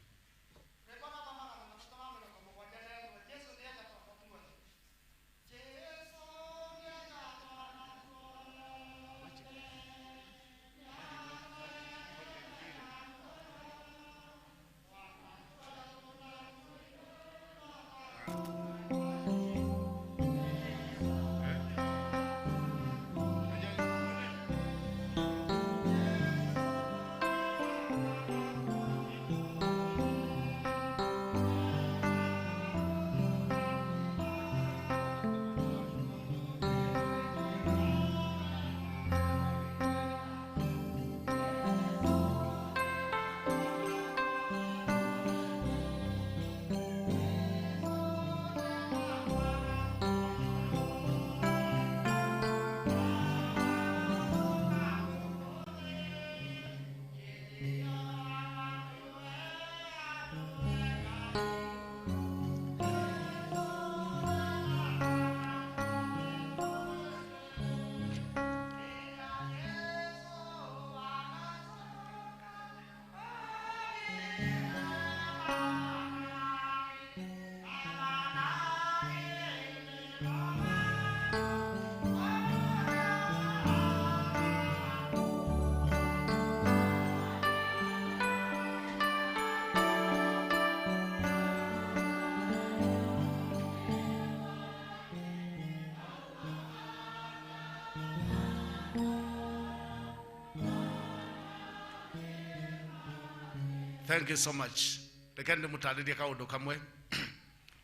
Thank you so much. Reke ndĩmũtarĩrie kaũndũ kamwe.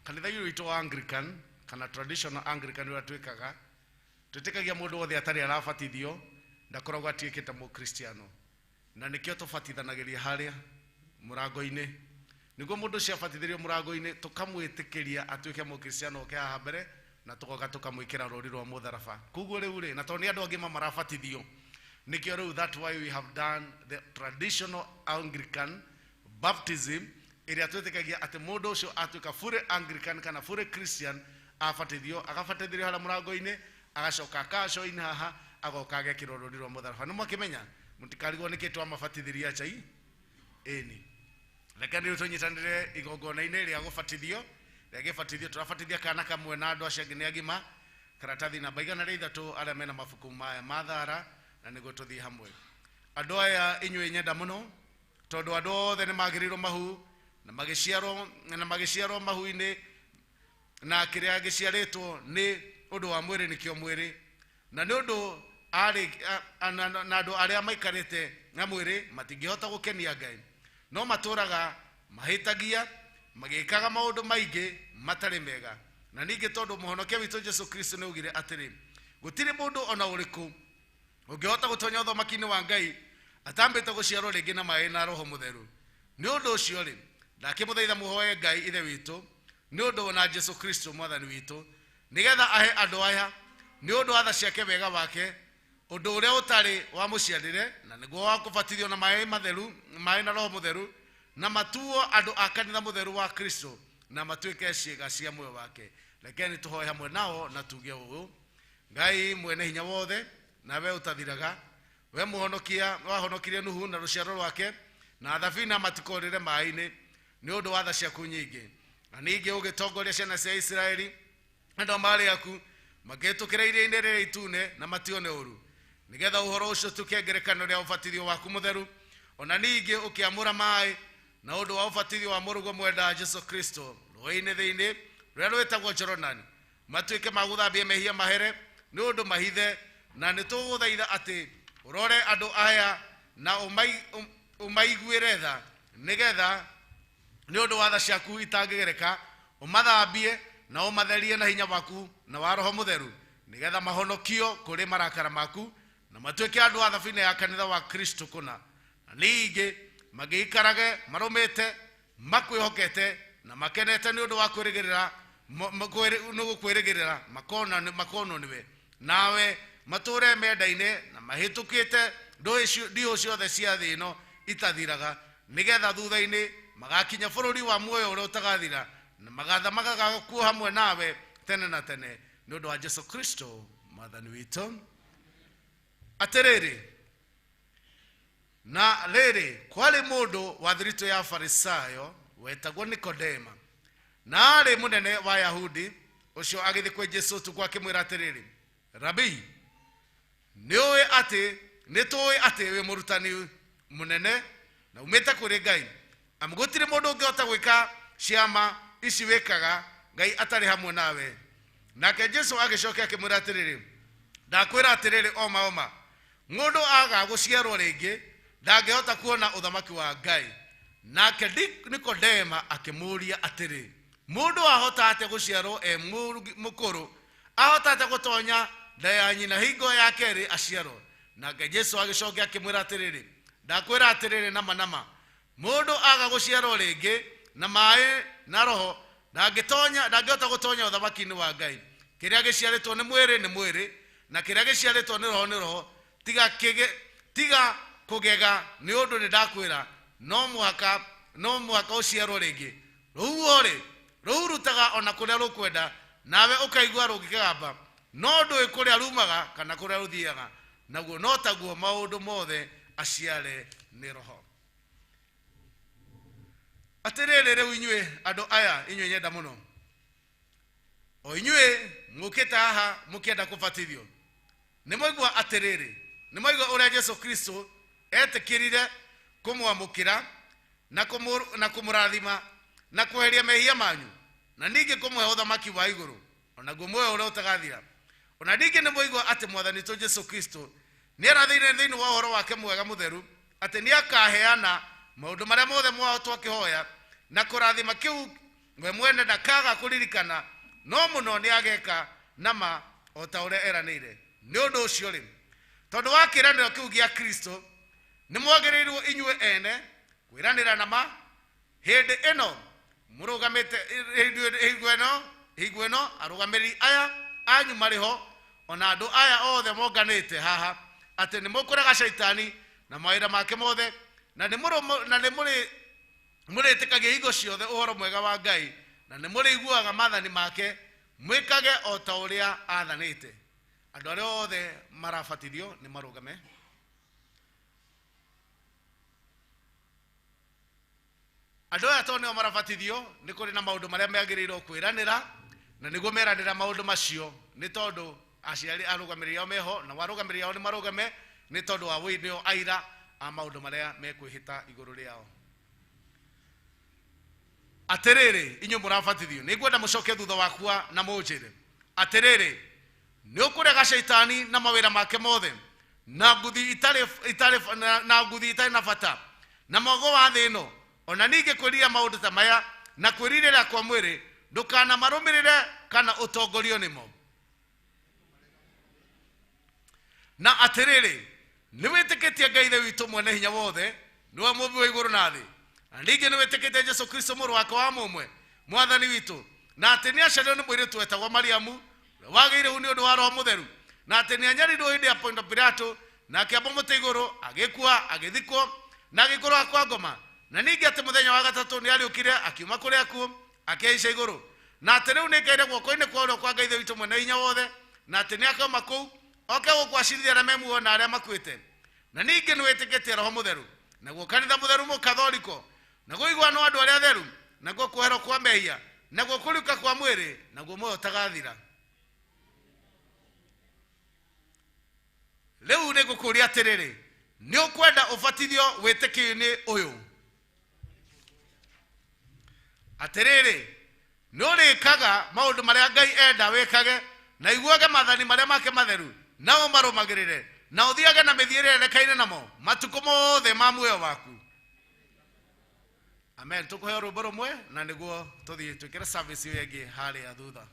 Kanitha ũyũ witũ wa Anglican kana traditional Anglican ũrĩa twĩkaga twĩtĩkagia mũndũ wothe atarĩ arabatithio ndakoragwo atuĩkĩte mũkristiano na nĩkĩo tũbatithanagĩria harĩa mũrango-inĩ nĩguo mũndũ ũcio abatithĩrio mũrango-inĩ tũkamwĩtĩkĩria atuĩke mũkristiano oke haha mbere na tũgoka tũkamwĩkĩra rũri rwa mũtharaba. Koguo rĩu rĩ na tondũ nĩ andũ angĩ marabatithio nĩkĩo rĩu that why we have done the traditional Anglican baptism ĩrĩa twĩtĩkagia atĩ mũndũ ũcio atuĩka fully Anglican kana fully Christian abatithio agabatithĩrio harĩa mũrango-inĩ agacoka akacoini haha agoka agekĩrwo rũri rwa mũtharaba. Nĩ mwakĩmenya mũtikarigwo nĩkĩ twamabatithĩria chai ĩni. Reke nĩ tũnyitanĩre igongona-inĩ rĩa gũbatithio rĩa gĩbatithio tũrabatithia kana kamwe na andũ acio angĩ nĩ agima karatathi namba 103 arĩa mena mabuku maya ma thara na nĩguo tũthiĩ hamwe. Andũ aya inyuĩ nyenda mũno tondũ andũ othe nĩ magĩrĩirwo mahu na magĩciarwo mahu-inĩ na kĩrĩa gĩciarĩtwo nĩ ũndũ wa mwĩrĩ nĩkĩo mwĩrĩ na nĩ ũndũ na andũ arĩa maikarĩte na mwĩrĩ matingĩhota gũkenia Ngai no matũraga mahĩtagia magĩkaga maũndũ maingĩ matarĩ mega na ningĩ tondũ mũhonokia witũ Jesũ Kristo nĩ augire atĩrĩ gũtirĩ mũndũ ona ũrĩkũ ũngĩhota gũtonya ũthamaki-inĩ wa Ngai atambĩte gũciarwo rĩngĩ na maĩ na roho mũtheru. Nĩ ũndũ ũcio rĩ ndakĩmũthaitha mũhoe Ngai ithe witũ nĩ ũndũ na Jesũ Kristo mwathani witũ nĩgetha ahe andũ aya nĩ ũndũ wa tha ciake wega wake ũndũ ũrĩa ũtarĩ wa mũciarĩre na nĩguo wa kũbatithio na maĩ matheru maĩ na roho mũtheru na matuo andũ a kanitha mũtheru wa Kristo na matuĩke ciĩga cia muoyo wake. Rekeni tũhoe hamwe nao na tuge ũũ. Ngai mwene hinya wothe nawe ũtathiraga we mũhonokia wahonokirie Nuhu na rũciaro rwake na thabina matikorĩre maĩ-inĩ nĩ ũndũ wa tha ciaku nyingĩ na ningĩ ũgĩtongoria ciana cia Isiraeli andũ marĩ aku magĩtũkĩra iria-inĩ rĩrĩa itune na matione ũru nĩgetha ũhoro ũcio tuke ngerekano rĩa ũbatithio waku mũtheru ona ningĩ ũkĩamũra maĩ na ũndũ wa ũbatithio wa mũrũguo mwenda Jesũ Kristo rũĩ-inĩ thĩinĩ rũrĩa rwĩtagwo Jorodani matuĩke ma gũthambia mehia mahere nĩ ũndũ mahithe na nĩ tũgũthaitha atĩ ũrore andũ aya na ũmaiguĩre tha nĩgetha nĩ ũndũ wa tha ciaku itangĩgereka ũmathambie na ũmatherie na hinya waku na wa roho mũtheru nĩgetha mahonokio kũrĩ marakara maku na matuĩke andũ a thabina ya kanitha wa Kristo kũna na ningĩ magĩikarage marũmĩte makwĩhokete na makenete nĩ ũndũ wa kwĩrĩgĩrĩra makonwo nĩwe nawe matũre menda-inĩ na mahĩtũkĩte ndihũ ciothe cia thĩ ĩno itathiraga nĩgetha thutha-inĩ magakinya bururi wa muoyo uria utagathira na magatha magagakuo hamwe nawe tene na tene ni undu wa Jesu Kristo mwathani witu. Atiriri na riri kwari mundu wa thirito ya Farisayo wetagwo Nikodema na ari munene wa Yahudi. Ucio agithi kwe Jesu tukwa kimwira atiriri, Rabi, niwe ati we murutani munene na umete kuri Ngai, amugutire mundu ungiota gwika ciama ici wikaga Ngai atari hamwe nawe. Nake Jesu agicokia akimwira atiriri, ndakwira atiriri oma mundu aga guciarwo ringi ndangihota kuona uthamaki wa Ngai. Nake Nikodema akimuria atiri, mundu ahota ate guciarwo mukuru, ahota ate gutonya nda ya nyina hingo ya keri aciarwo? Nake Jesu agicokia akimwira atiriri, ndakwira atiriri nama mundu aga guciarwo ringi na mai na roho ndangihota gutonya uthamaki-ini wa Ngai. Kiria giciaritwo ni mwiri na kiria giciaritwo ni roho tiga kugega ni undu ni ndakwira no mwaka uciarwo ringi. Ruu rutaga ona kuria rukwenda nawe ukaigua rungikigamba no ndui kuria rumaga kana kuria ruthiaga, naguo no taguo maundu mothe aciare ni roho. Atiriri riu inyue andu aya inyue nyenda muno, o inyue mukite haha mukienda kubatithio, ni moigua atiriri, ni moigua uria Jesu Kristo etikirire kumwamukira na kumurathima na kuheria mehia manyu na ningi kumwe uthamaki wa iguru ona guo muoyo uria utagathira. Ona ningi ni moigua ati mwathani tu Jesu Kristo ni arathiire thiini wa uhoro wake mwega mutheru ati ni akaheana maundu maria mothe mwao twakihoya na kurathima kiu we mwene ndakaga kuririkana, no muno ni ageka nama o ta uria eranire. Ni undu ucio ri tondu wa kiraniro kiu gia Kristo ni mwagirirwo inyue ene kwiranira nama hindi ino murugamite hingo ino arugamiriri aya anyu mariho ona andu aya othe monganite haha ati ni mukuraga shaitani na mawira make mothe na ni muritikagia hingo ciothe uhoro mwega wa Ngai na ni muriguaga mathani make mwikage o ta uria athanite. Andu aria othe marabatithio ni marugame. Andu aya to nio marabatithio ni kuri na maundu maria meagiriirwo kwiranira na niguo meranira maundu macio ni tondu aciari arugamiriri ao meho na warugamiriri ao ni marugame ni tondu wa wino aira a maundu maria mekwihita iguru riao. Atiriri inyu murabatithio ni ngwenda mucoke thutha wakwa na munjire atiriri ni ukurega shaitani na mawira make mothe na nguthi itari na bata na mogo wa thi ino ona ningi kwiriria maundu ta maya na kwiririra kwa mwiri ndukana marumirire kana utongorio nimo. Na atiriri ni witikitie Ngai witu mwene hinya wothe niwe mumbi wa iguru na thi, na ningi ni witikitie Jesu Kristo muru wake wa mumwe mwathani witu, na ati ni aciarirwo ni mwiritu wetagwo Mariamu wagire uni undu wa roho mutheru, na ati ni anyarirwo hindi ya Ponto Pilato na akiamba muti iguru agikua agithikwo na agikorwo kwa ngoma, na ningi ati muthenya wa gatatu ni ariukire akiuma kuri akuo akeica iguru, na ati riu ni ngaire guoko-ini kwa urio kwa Ngai witu mwene hinya wothe, na ati ni akauma kuu oke gukwacirithia aria memuoyo na aria makuite, na ningi ni witikitie roho mutheru naguo kanitha mutheru mukatholiko naguo igwano andu aria atheru naguo kuherwo kwa mehia naguo kuriuka kwa mwiri naguo muoyo utagathira. Riu ni gukuria atiriri ni ukwenda ubatithio witikio-ini uyu? Atiriri ni urikaga maundu maria Ngai enda wikage na iguage mathani maria make matheru na umarumagirire na uthiage na mithiire rekaine namo matuko mothe ma muoyo waku. Amen. Tukuhe rumbo rumwe na niguo tuthie twikire service iyo ingi haria thutha.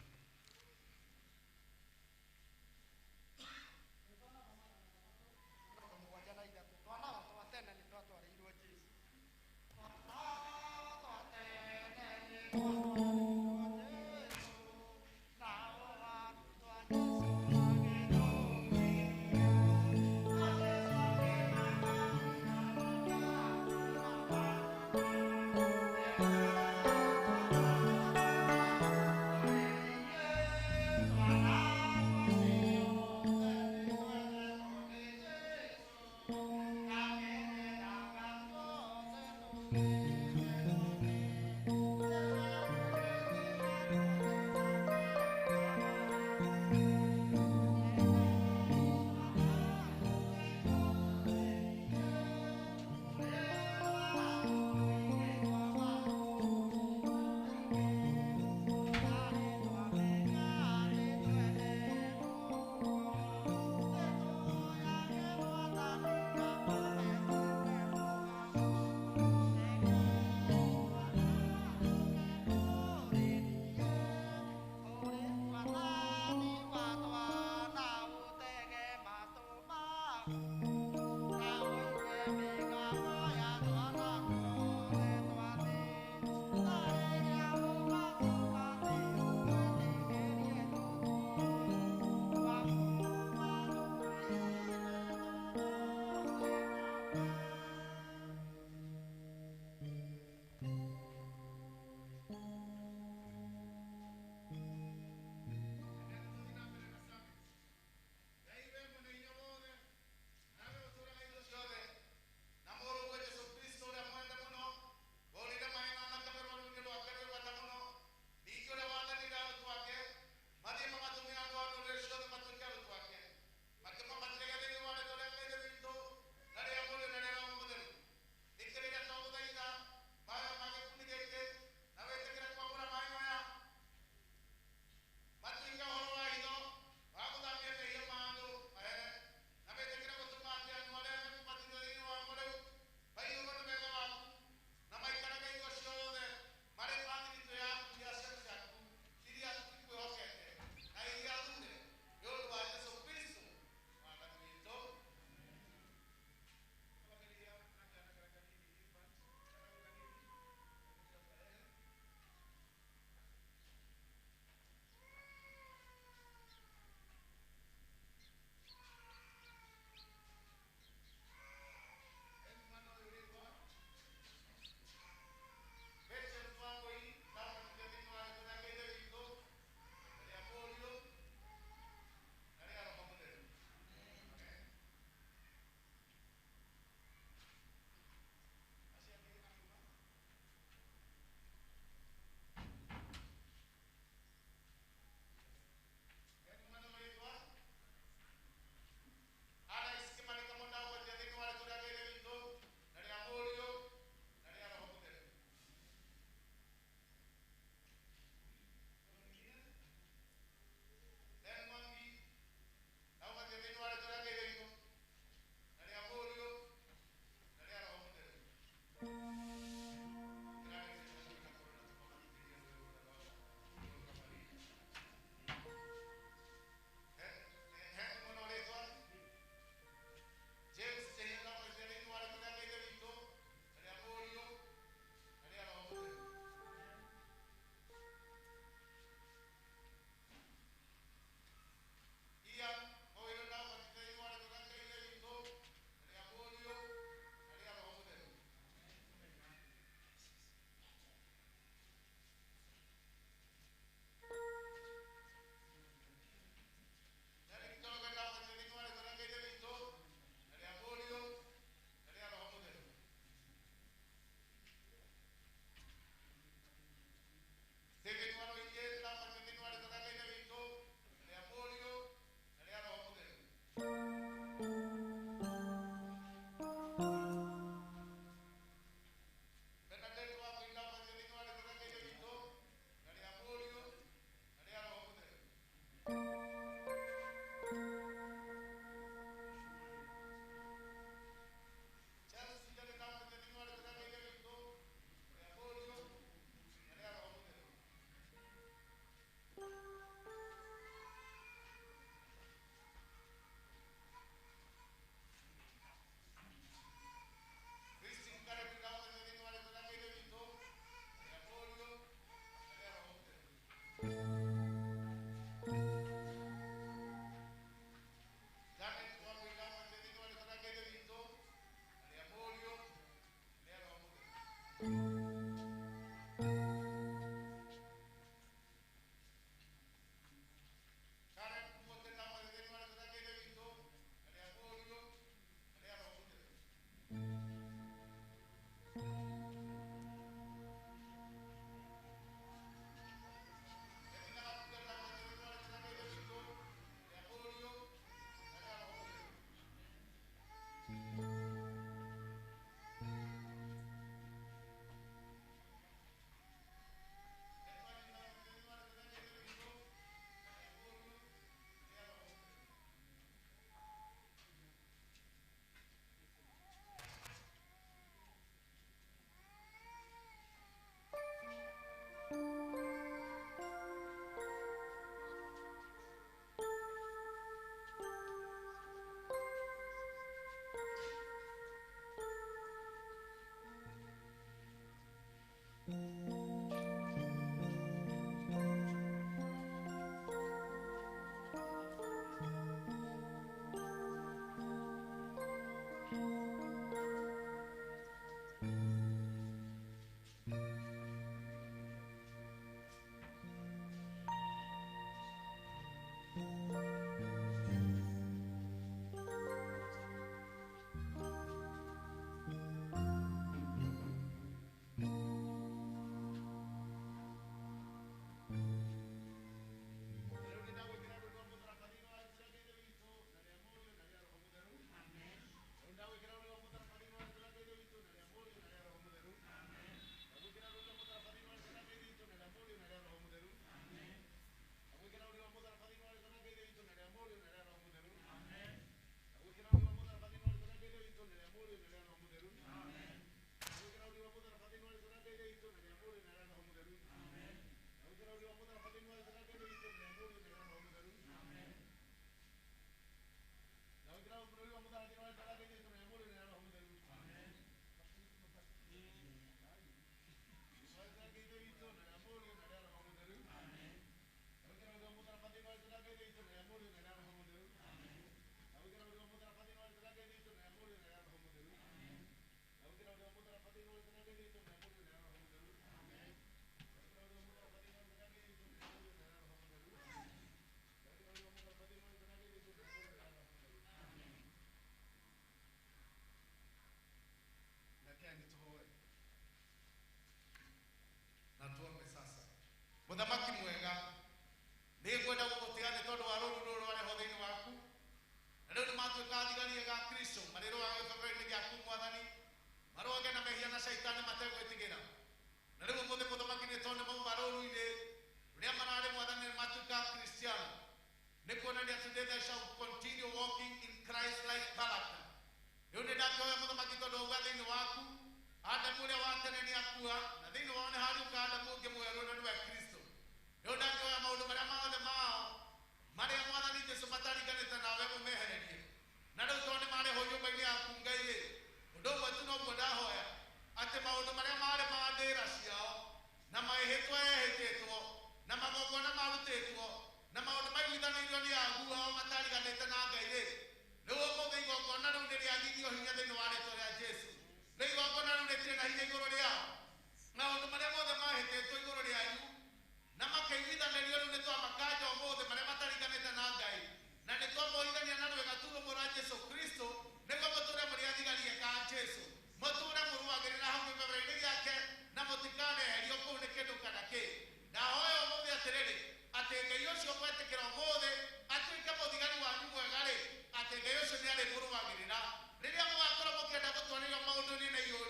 muthamaki mwega ni kwenda gugutia ni tondu wa ruru ruru rwa thini waku na riu ni matuika thigari ga Kristo mariro wa gĩbaba-inĩ gĩaku mwathani maroge na mehia na shaitani mategwĩtigĩra na riu mũthĩ muthamaki ni tondu mau maruru-inĩ rĩrĩa mararĩ mwathani matuika Kristiano ni kuonania today they shall continue walking in Christ like character riu ni ndakuoya muthamaki tondu uga thĩinĩ waku Adamu ũrĩa wa tene nĩ akua na thĩinĩ wao nĩ hariũka Adamu ũngĩ mwerũ na nĩwe Kristo riu ndakuoya maũndũ marĩa mothe mao marĩa mwathani Jesũ matariganĩte nawe ũmehererie na rĩu tondũ nĩ marĩ ho nyũmba-inĩ yaku Ngai-rĩ ũndũ ũmwe tu noguo ndahoya atĩ maũndũ marĩa marĩ ma ndĩra ciao na mahĩtwo ehĩtĩtwo na magongona marutĩtwo na maũndũ maiguithanĩirio nĩ agu ao matariganĩte na Ngai-rĩ rĩu ũmũthĩ igongona rĩu nĩ rĩagithio hinya thĩinĩ wa rĩĩtwa rĩa Jesũ rĩu igongona rĩu rĩtirĩ na hinya igũrũ rĩao maũndũ marĩa mothe mahĩtĩtwo igũrũ rĩanyu na makaiguithanĩrio rĩu nĩ twamakanja ũmũthĩ marĩa matariganĩte na Ngai na nĩ twamohithania na rwĩga turũmũ rwa Jesũ Kristo nĩguo mũtũũre mũrĩ athigarie ka Jesũ mũtũũre mũrũagĩrĩra hau gĩbaba-inĩ gĩake na mũtikaneherio kũu nĩ kĩndũ kana kĩ ndahoya ũmũthĩ atĩrĩrĩ atĩ Ngai ũcio mwetĩkĩra ũmũthĩ atuĩke mũthigari wanyu mwega-rĩ atĩ Ngai ũcio nĩ arĩmũrũagĩrĩra rĩrĩa mũgakorwo mũkĩenda gũtwarĩrwo maũndũ-inĩ na igũrũ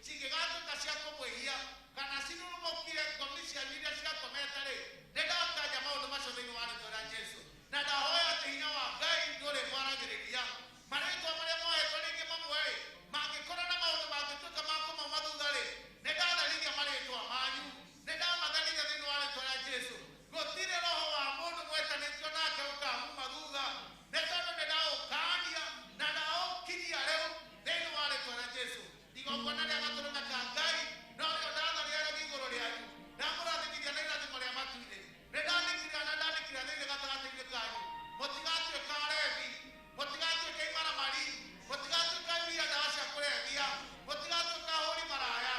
cingĩgatuĩka cia kũmwĩhia kana cinũrũmũkire ngomi cianyu iria ciakomete-rĩ nĩ ndakanja maũndũ macio thĩinĩ wa rĩĩtwa rĩa Jesũ na ndahoya atĩ hinya wa Ngai nĩ ũrĩmwaragĩrĩria marĩĩtwa marĩa mohetwo rĩngĩ mamwe-rĩ mangĩkorwo na maũndũ mangĩtuĩka ma kũmauma thutha-rĩ nĩ ndatharithia marĩĩtwa manyu nĩ ndamatharithia thĩinĩ wa rĩĩtwa rĩa Jesũ gũtirĩ roho wa mũndũ mwetanĩtio nake ũkamuma thutha nĩ tondũ nĩ ndaũkania na ndaũkinyia rĩu thĩinĩ wa rĩĩtwa rĩa Jesũ igongona rĩa gatũrũme ka Ngai no rĩo ndatharĩraga igũrũ rĩanyu ndamũrathimithia na irathimo rĩa matu-inĩ nĩ ndandĩkithia na ndandĩkithia thĩinĩ gatagatĩ-inĩ kanyu mũtigatuĩka arebi mũtigatuĩka imaramari mũtigatuĩka mbia ndawa cia kũrebia mũtigatuĩka ahũri maraya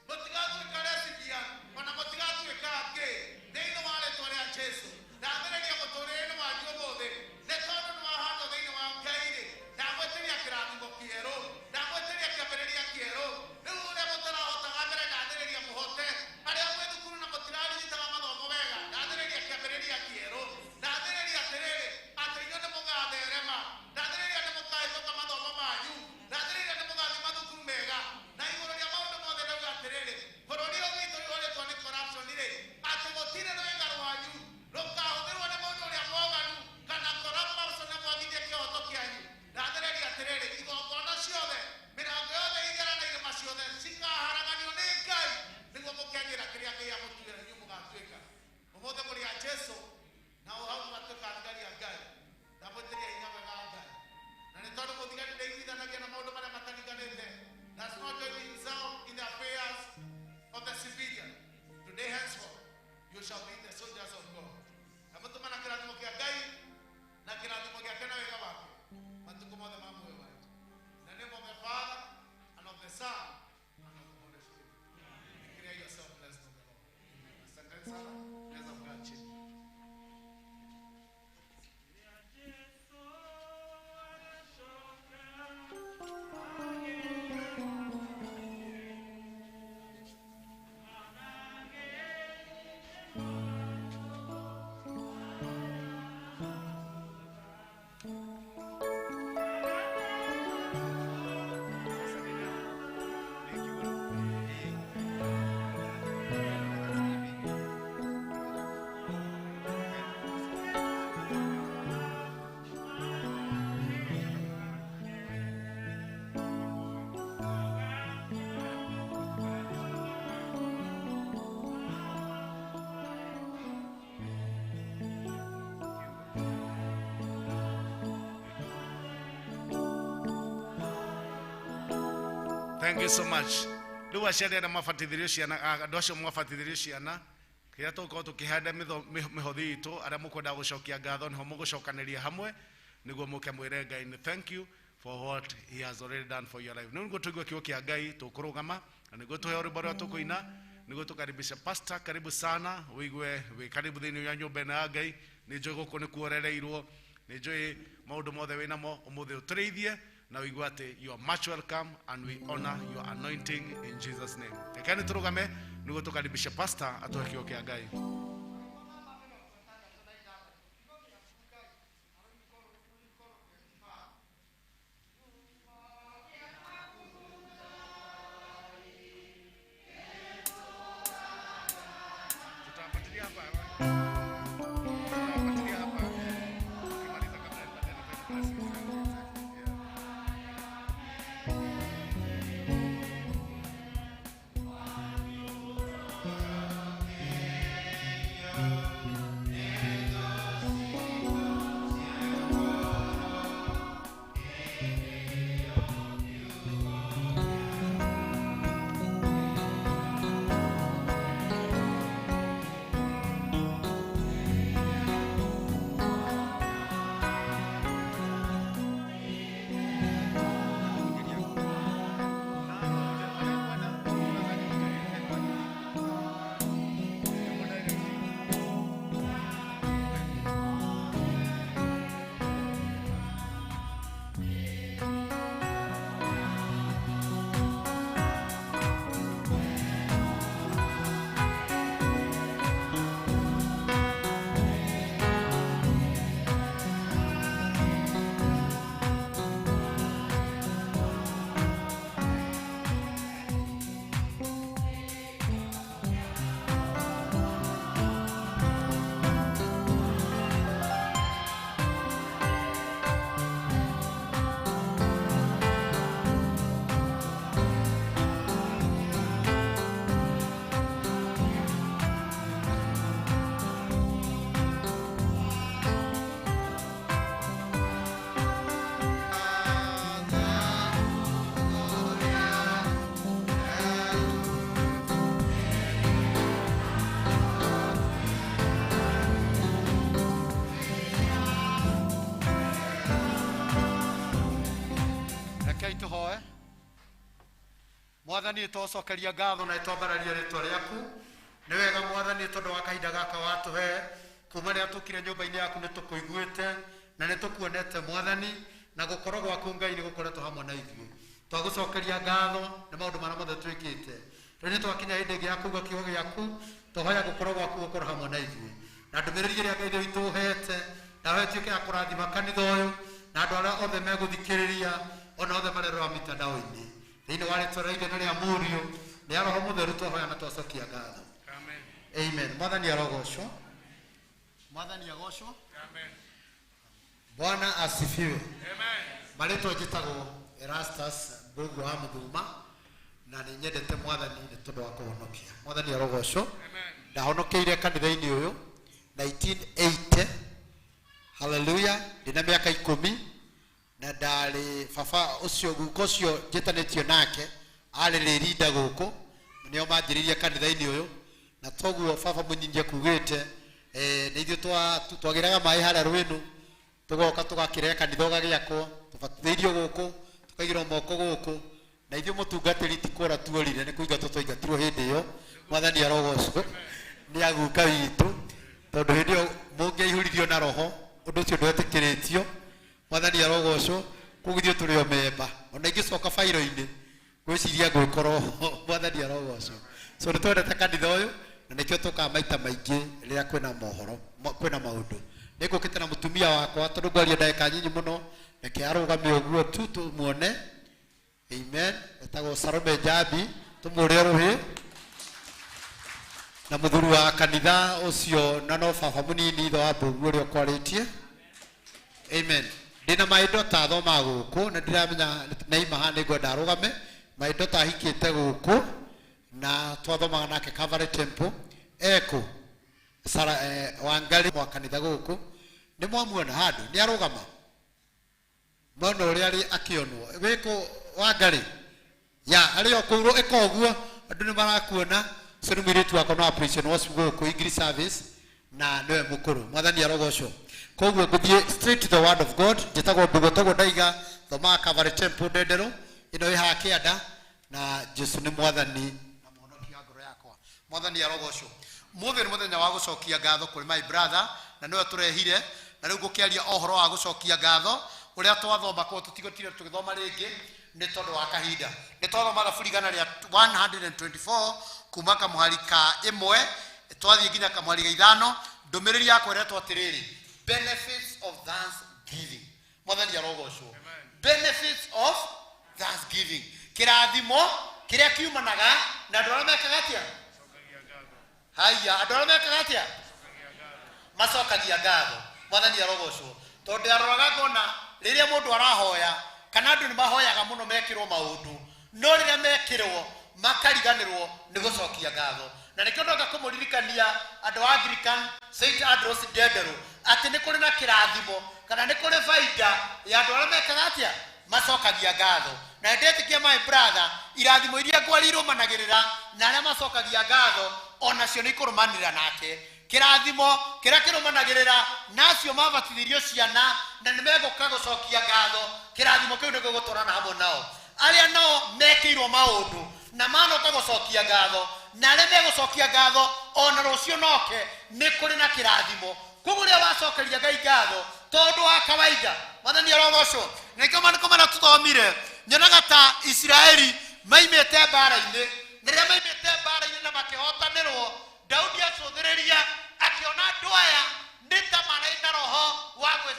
mũtigatuĩka lesbian ona mũtigatuĩka angĩ thĩinĩ wa rĩĩtwa rĩa Jesũ ndambĩrĩria mũtũũrĩre-inĩ wanyu ũmũthĩ nĩ tondũ nĩ wahandwo thĩinĩ wa Ngai-rĩ ndamwĩtĩria kĩrathimo kĩerũ ndamwĩtĩria kĩambĩrĩria kĩerũ rĩu ũrĩa mũtarahotaga mbere ndathĩrĩria mũhote arĩa mwĩ thukuru na mũtirarigitaga mathomo wega ndathĩrĩria kĩambĩrĩria kĩerũ ndathĩrĩria atĩrĩrĩ atĩ inyuĩ nĩ mũgatherema ndathĩrĩria nĩ mũkahĩtũka mathomo manyu ndathĩrĩria nĩ mũgathiĩ mathukuru mega na igũrũ rĩa maũndũ mothe ndauga atĩrĩrĩ bũrũri ũyũ witũ ũrĩtwo nĩ corruption-rĩ atĩ gũtirĩ rwĩga rwanyu rũkahũthĩrwo nĩ mũndũ ũrĩa mwaganu kana corruption na mwagithie kĩhoto kĩanyu ndathĩrĩria atĩrĩrĩ igongona ciothe mĩrango yothe igera na irĩma ciothe cikaharaganio nĩ Ngai nĩguo mũkenyĩra kĩrĩa Ngai amũtuĩra inyuĩ mũgatuĩka ũmũthĩ mũrĩ a Jesũ na hau mũgatuĩka thigari a Ngai ndamwĩtĩria hinya wega wa Ngai na nĩ tondũ mũthigari ndaiguithanagia na maũndũ marĩa matariganĩte does not join himself in the affairs of the civilian today henceforth you shall be the soldiers of God na mũtũma na kĩrathimo kĩa Ngai na kĩrathimo gĩake na wega wake matukũ mothe ma muoyo wake in the name of the Father and of the Son and of the Holy Spirit declare yourself blessed of the Lord. Asanteni sana, naweza kukaa chini. Thank you so much. Rĩu aciari arĩa mabatithirio ciana andũ acio mwabatithirio ciana kĩrĩa tũkorwo tũkĩhanda mĩhothi itũ arĩa mũkwenda gũcokia ngatho nĩho mũgũcokanĩria hamwe nĩguo mũke mwĩre Ngai nĩ thank you for what he has already done for your life. Nĩguo tũigue kiugo kĩa Ngai tũkũrũgama na nĩguo tũheo rwĩmbo rũrĩa tũkũina nĩguo tũkaribisha pastor karibu sana ũigue wĩ karibu thĩinĩ wa nyũmba ĩno ya Ngai nĩ njũĩ gũkũ nĩ kuorereirwo nĩ njũĩ maũndũ mothe wĩ namo ũmũthĩ ũtũrĩithie na uigua ati you are much welcome and we honor your anointing in Jesus name. Ekani turugame niguo tukaribisha pastor atoe kio kia Ngai. Mwathani tũcokeria ngatho na twambararia rĩtwa rĩaku nĩ wega Mwathani tondũ wa kahinda gaka watũhe kuma rĩrĩa tũkire nyũmba-inĩ yaku nĩ tũkũiguĩte na nĩ tũkuonete Mwathani na gũkorwo gwaku Ngai nĩ gũkoretwo hamwe na ithuĩ twagũcokeria ngatho nĩ maũndũ marĩa mothe twĩkĩte rĩu nĩ twakinya hĩndĩ ĩngĩ ya kuuga kiugo gĩaku tũhoya gũkorwo gwaku gũkorwo hamwe na ithuĩ na ndũmĩrĩri ĩrĩa Ngai witũ ũhete nawe ĩtuĩke ya kũrathima kanitha ũyũ na andũ arĩa othe megũthikĩrĩria ona othe marerora mitandao-inĩ thĩinĩ wa rĩtwa rĩa Ithe na rĩa Mũriũ nĩ Roho Mũtheru twahoya na twacokia ngatho. Amen. Mwathani arogocwo. Mwathani agocwo. Amen. Bwana asifiwe. Amen. Marĩtwa njĩtagwo Erastus Mbũgu wa Mũthuma na nĩ nyendete Mwathani nĩ tondũ wa kũhonokia. Mwathani arogocwo. Amen. Ndahonokeire kanitha-inĩ ũyũ 1980. Hallelujah. Ndina mĩaka 10 na ndarĩ baba ũcio guko ũcio njĩtanĩtio nake arĩ rĩrinda gũkũ nĩo manjĩrĩirie kanitha-inĩ ũyũ na toguo baba mũnyinyi akugĩte nĩ ithuĩ twagĩraga maĩ harĩa rwĩnũ tũgoka tũgakĩrehe kanitha ũgagĩakwo tũbatithĩirio gũkũ tũkaigĩrwo moko gũkũ na ithuĩ mũtungatĩri ti kũra tuorire nĩ kũingatwo twaingatirwo hĩndĩ ĩyo. Mwathani arogocwo nĩ aguka witũ tondũ hĩndĩ ĩyo mũngĩaihũrithio na roho ũndũ ũcio ndwetĩkĩrĩtio. Mwathani arogocwo kũgithio tũrĩ o memba ona ingĩcoka bairo-inĩ gwĩciria ngũkorwo. Mwathani arogocwo so nĩ twendete kanitha ũyũ na nĩkĩo tũkaga maita maingĩ rĩrĩa kwĩna mohoro kwĩna maũndũ. Nĩ ngũkĩte na mũtumia wakwa tondũ ngwaria ndagĩka nyinyi mũno reke arũgame ũguo tu tũmuone. Amen. Etagwo Salome Njambi tũmũrĩe rũhĩ na mũthuri wa kanitha ũcio na no baba mũnini ithe wa Mbũgu ũrĩa ũkwarĩtie. Amen. Ndina maitho ta thoma gũkũ na ndiramenya naima ha nĩ ngwenda arũgame maitho ta hikĩte gũkũ na twathomaga nake Calvary Temple eko Sara Wangari wa kanitha gũkũ nĩ mwamuona handũ nĩ arũgama mwana ũrĩa arĩ akĩonwo wĩkũ Wangari ya arĩ o kũu eka ũguo andũ nĩ marakuona so nĩ mwĩrĩtu wakwa no appreciation was gũkũ English service na nĩwe mũkũrũ. Mwathani arogocwo. Koguo ngũthiĩ straight to the word of God. Njĩtagwo Ndũgũtagwo Ndaiga thomaga Calvary Temple Ndenderũ ĩno ĩ haha kĩanda na Jesu nĩ Mwathani na mũhonokia ngoro yakwa. Mwathani arogocwo. Mũthĩ nĩ mũthenya wa gũcokia ngatho kũrĩ my brother na nĩwe tũrehire na rĩu ngũkĩaria ũhoro wa gũcokia ngatho uria twathoma ko tutigotire tugithoma ringi ni tondu wa kahinda ni twathoma thabu rigana ria 124 kuma kamuharika imwe twathie nginya kamuharika ithano ndumiriri yakwa ria twatiriri benefits of thanksgiving mwathani arogocwo benefits of thanksgiving kirathimo kiria kiumanaga na andu aria mekaga atia haya andu aria mekaga atia macokagia ngatho mwathani arogocwo tondu aroraga ngona riria mundu arahoya kana andu ni mahoyaga muno mekirwo maundu no riria mekirwo makariganirwo ni gucokia ngatho na nikio ndoka kumuririkania andu Anglican St Andrews Dendero ati ni kuri na kirathimo kana ni kuri faida ya andu aria mekaga atia macokagia ngatho na ndetikia my brother irathimo iria ngwarirwo managirira na aria macokagia ngatho onacio ni kurumanira nake kirathimo kiria kirumanagirira nacio mabatithirio ciana na nimeguka gucokia ngatho kirathimo kiu niguo guturana hamwe nao aria no mekirwo maundu na manoka gucokia ngatho na aria megucokia ngatho ona rucio noke ni kuri na kirathimo kuguria wacokeria Ngai ngatho tondu wa kawaida mwathani arogocwo nikio maniko tuthomire nyonaga ta Israeli maimete mbara-ini riria maimete mbara-ini na makihotanirwo Daudi acothiriria akiona andu aya ni ta marai na roho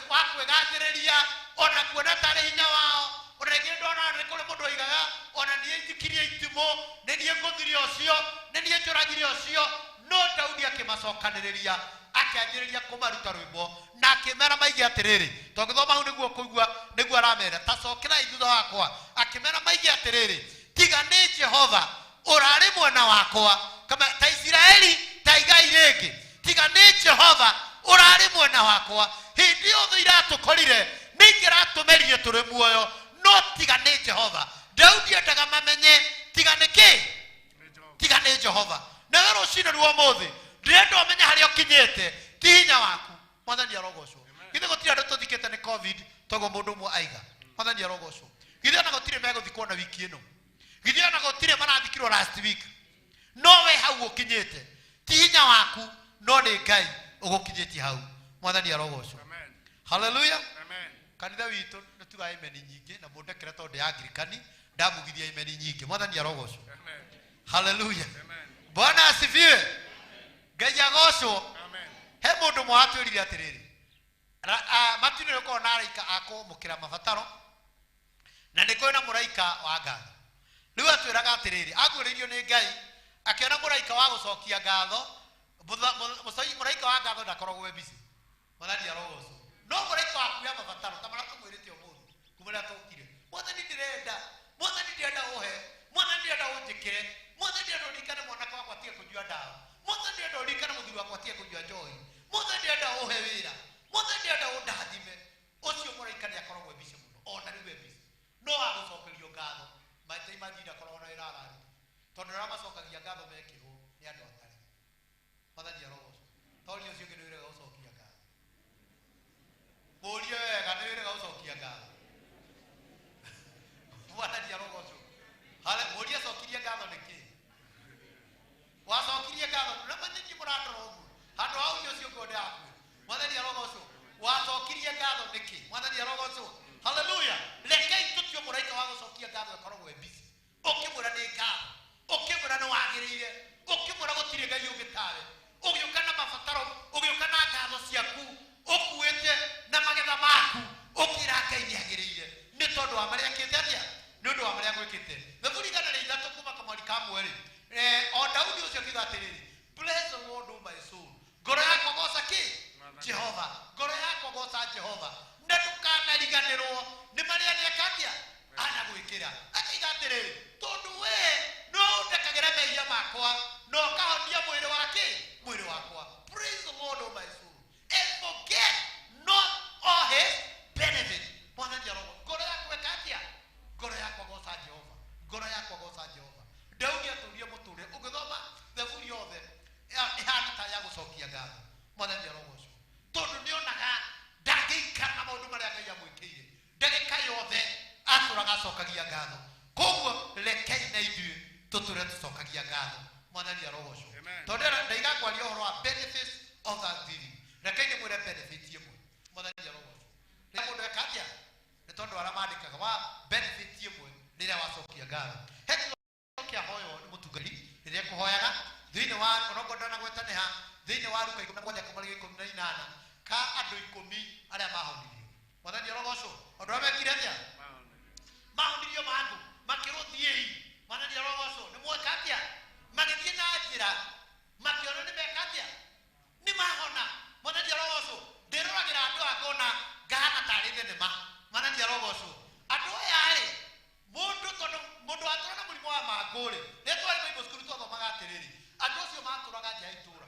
wa kwegathiriria ona kuona tari hinya wao ona ringi ndona ni kuri mundu oigaga ona nie njikirie itimo ni nie nguthirie ucio ni nie njuragire ucio no Daudi akimacokaniriria akianjiriria kumaruta rwimbo na akimera maige atiriri tongithoma hu niguo kuigua niguo aramera tacokera ithutha wakwa akimera maige atiriri tiga ni Jehova urari mwena wakwa kama ta Israeli ta igai ringi tiga ni Jehova urari mwena wakwa hindi yothe iratukorire ningiratumerie turi muoyo no tiga ni Jehova Daudi endaga mamenye tiga ni ki tiga ni Jehova na we rucine ruo muthi ndirenda umenye haria ukinyite ti hinya waku mwathani arogocwo githe gutiri andu tuthikite ni covid togo mundu umwe aiga mwathani arogocwo githe ona gutiri meguthikwo na wiki ino githe ona gutiri marathikirwo last week no we hau ukinyite ti hinya waku no ni Ngai ugukinyitie hau mwathani arogocwo haleluya kanitha witu natuga amen nyingi na mundekere tondu ya Anglikani ndamugithia amen nyingi mwathani arogocwo haleluya Bwana asifiwe Ngai agocwo he mundu mwatwirire atiriri matinire ko na araika ako mukira mabataro na niko na muraika wa ngatho riu atwiraga atiriri agwiririo ni Ngai akiona muraika wa gucokia ngatho muraika wa ngatho ndakoragwo busy mwathani arogocwo no muraika wa kuya mabataro tamara tumwirite umuthi kumira tukire mwathani ndirenda uhe mwathani ndirenda unjikire mwathani ndirenda urikane mwanaka wakwa tie kujua dawa mwathani ndirenda urikane muthuri wakwa tie kujua njoi mwathani ndirenda uhe wira mwathani ndirenda undathime ucio muraika ni akoragwo busy muno ona riwe busy no agucokerio ngatho maita imagine akoragwo na wira arari tondu ra macokagia ngatho mekirwo ni andu atari mwathani arogocwo tori ucio ngi niwire gucokia ngatho murie wega niwire gucokia ngatho mwathani arogocwo hale murie cokirie ngatho niki wacokirie ngatho na manyi muradoro handu hau ucio ngode yaku mwathani arogocwo wacokirie ngatho niki mwathani arogocwo haleluya rekei tutio muraika wa gucokia ngatho akoragwo busy ukimura ni ngatho ukimura ni wagirire ukimura gutire Ngai ugitawe ugiuka na mabataro ugiuka na ngatho ciaku ukuite na magetha maku ukira Ngai ni agirire ni tondu wa maria kite atia ni undu wa maria gwikite thurigana ri ithatu kuma kamwari ka mweri o Daudi ucio kiuga atiriri bless the Lord o my soul ngoro yakwa goca ki Jehova ngoro yakwa goca Jehova na ndukanariganirwo ni maria ni akatia ana gwikira akiga atiriri tondu we no ndekagira mehia makwa no kahonia mwiri wakwa praise the Lord o my soul and forget not all his benefits mwathani arogocwo ngoro yakwa ikatia ngoro yakwa goca Jehova ngoro yakwa goca Jehova Daudi aturie muture ugithoma thaburi yothe ihana ta ya gucokia ngatho mwathani arogocwo tondu nionaga ndangĩikara na maundu maria Ngai amwĩkĩire ndagĩka yothe atũraga acokagia ngatho koguo rekei na ithuĩ tũtũre tũcokagia ngatho mwathani arogocwo tondu ndaiga kwaria ũhoro wa benefits of thanksgiving rekei nĩ mwĩre benefit ĩmwe mwathani arogocwo rĩrĩa mũndũ eka atĩa nĩ tondũ arĩa mandĩkaga wa benefit ĩmwe rĩrĩa wacokia ngatho hekia hoyo nĩ mũtungati rĩrĩa kũhoyaga thĩinĩ wa onokorwo ndanagwetanĩha thĩinĩ wa Luka 17:18 ka andũ 10 arĩa mahonirio mwathani arogocwo andũ arĩa mekire atĩa mahonirio mandũ makĩrũthiĩ mwathani arogocwo nĩ mweka atĩa magĩthiĩ na njĩra makĩona nĩ meka atĩa nĩ mahona mwathani arogocwo ndĩroragĩra andũ akona ngahana tarĩ thenema mwathani arogocwo andũ aya rĩ mũndũ atũra na mũrimũ wa mangũrĩ nĩ twarĩ Bible school twathomaga atĩrĩrĩ andũ acio matũraga nja ya itũra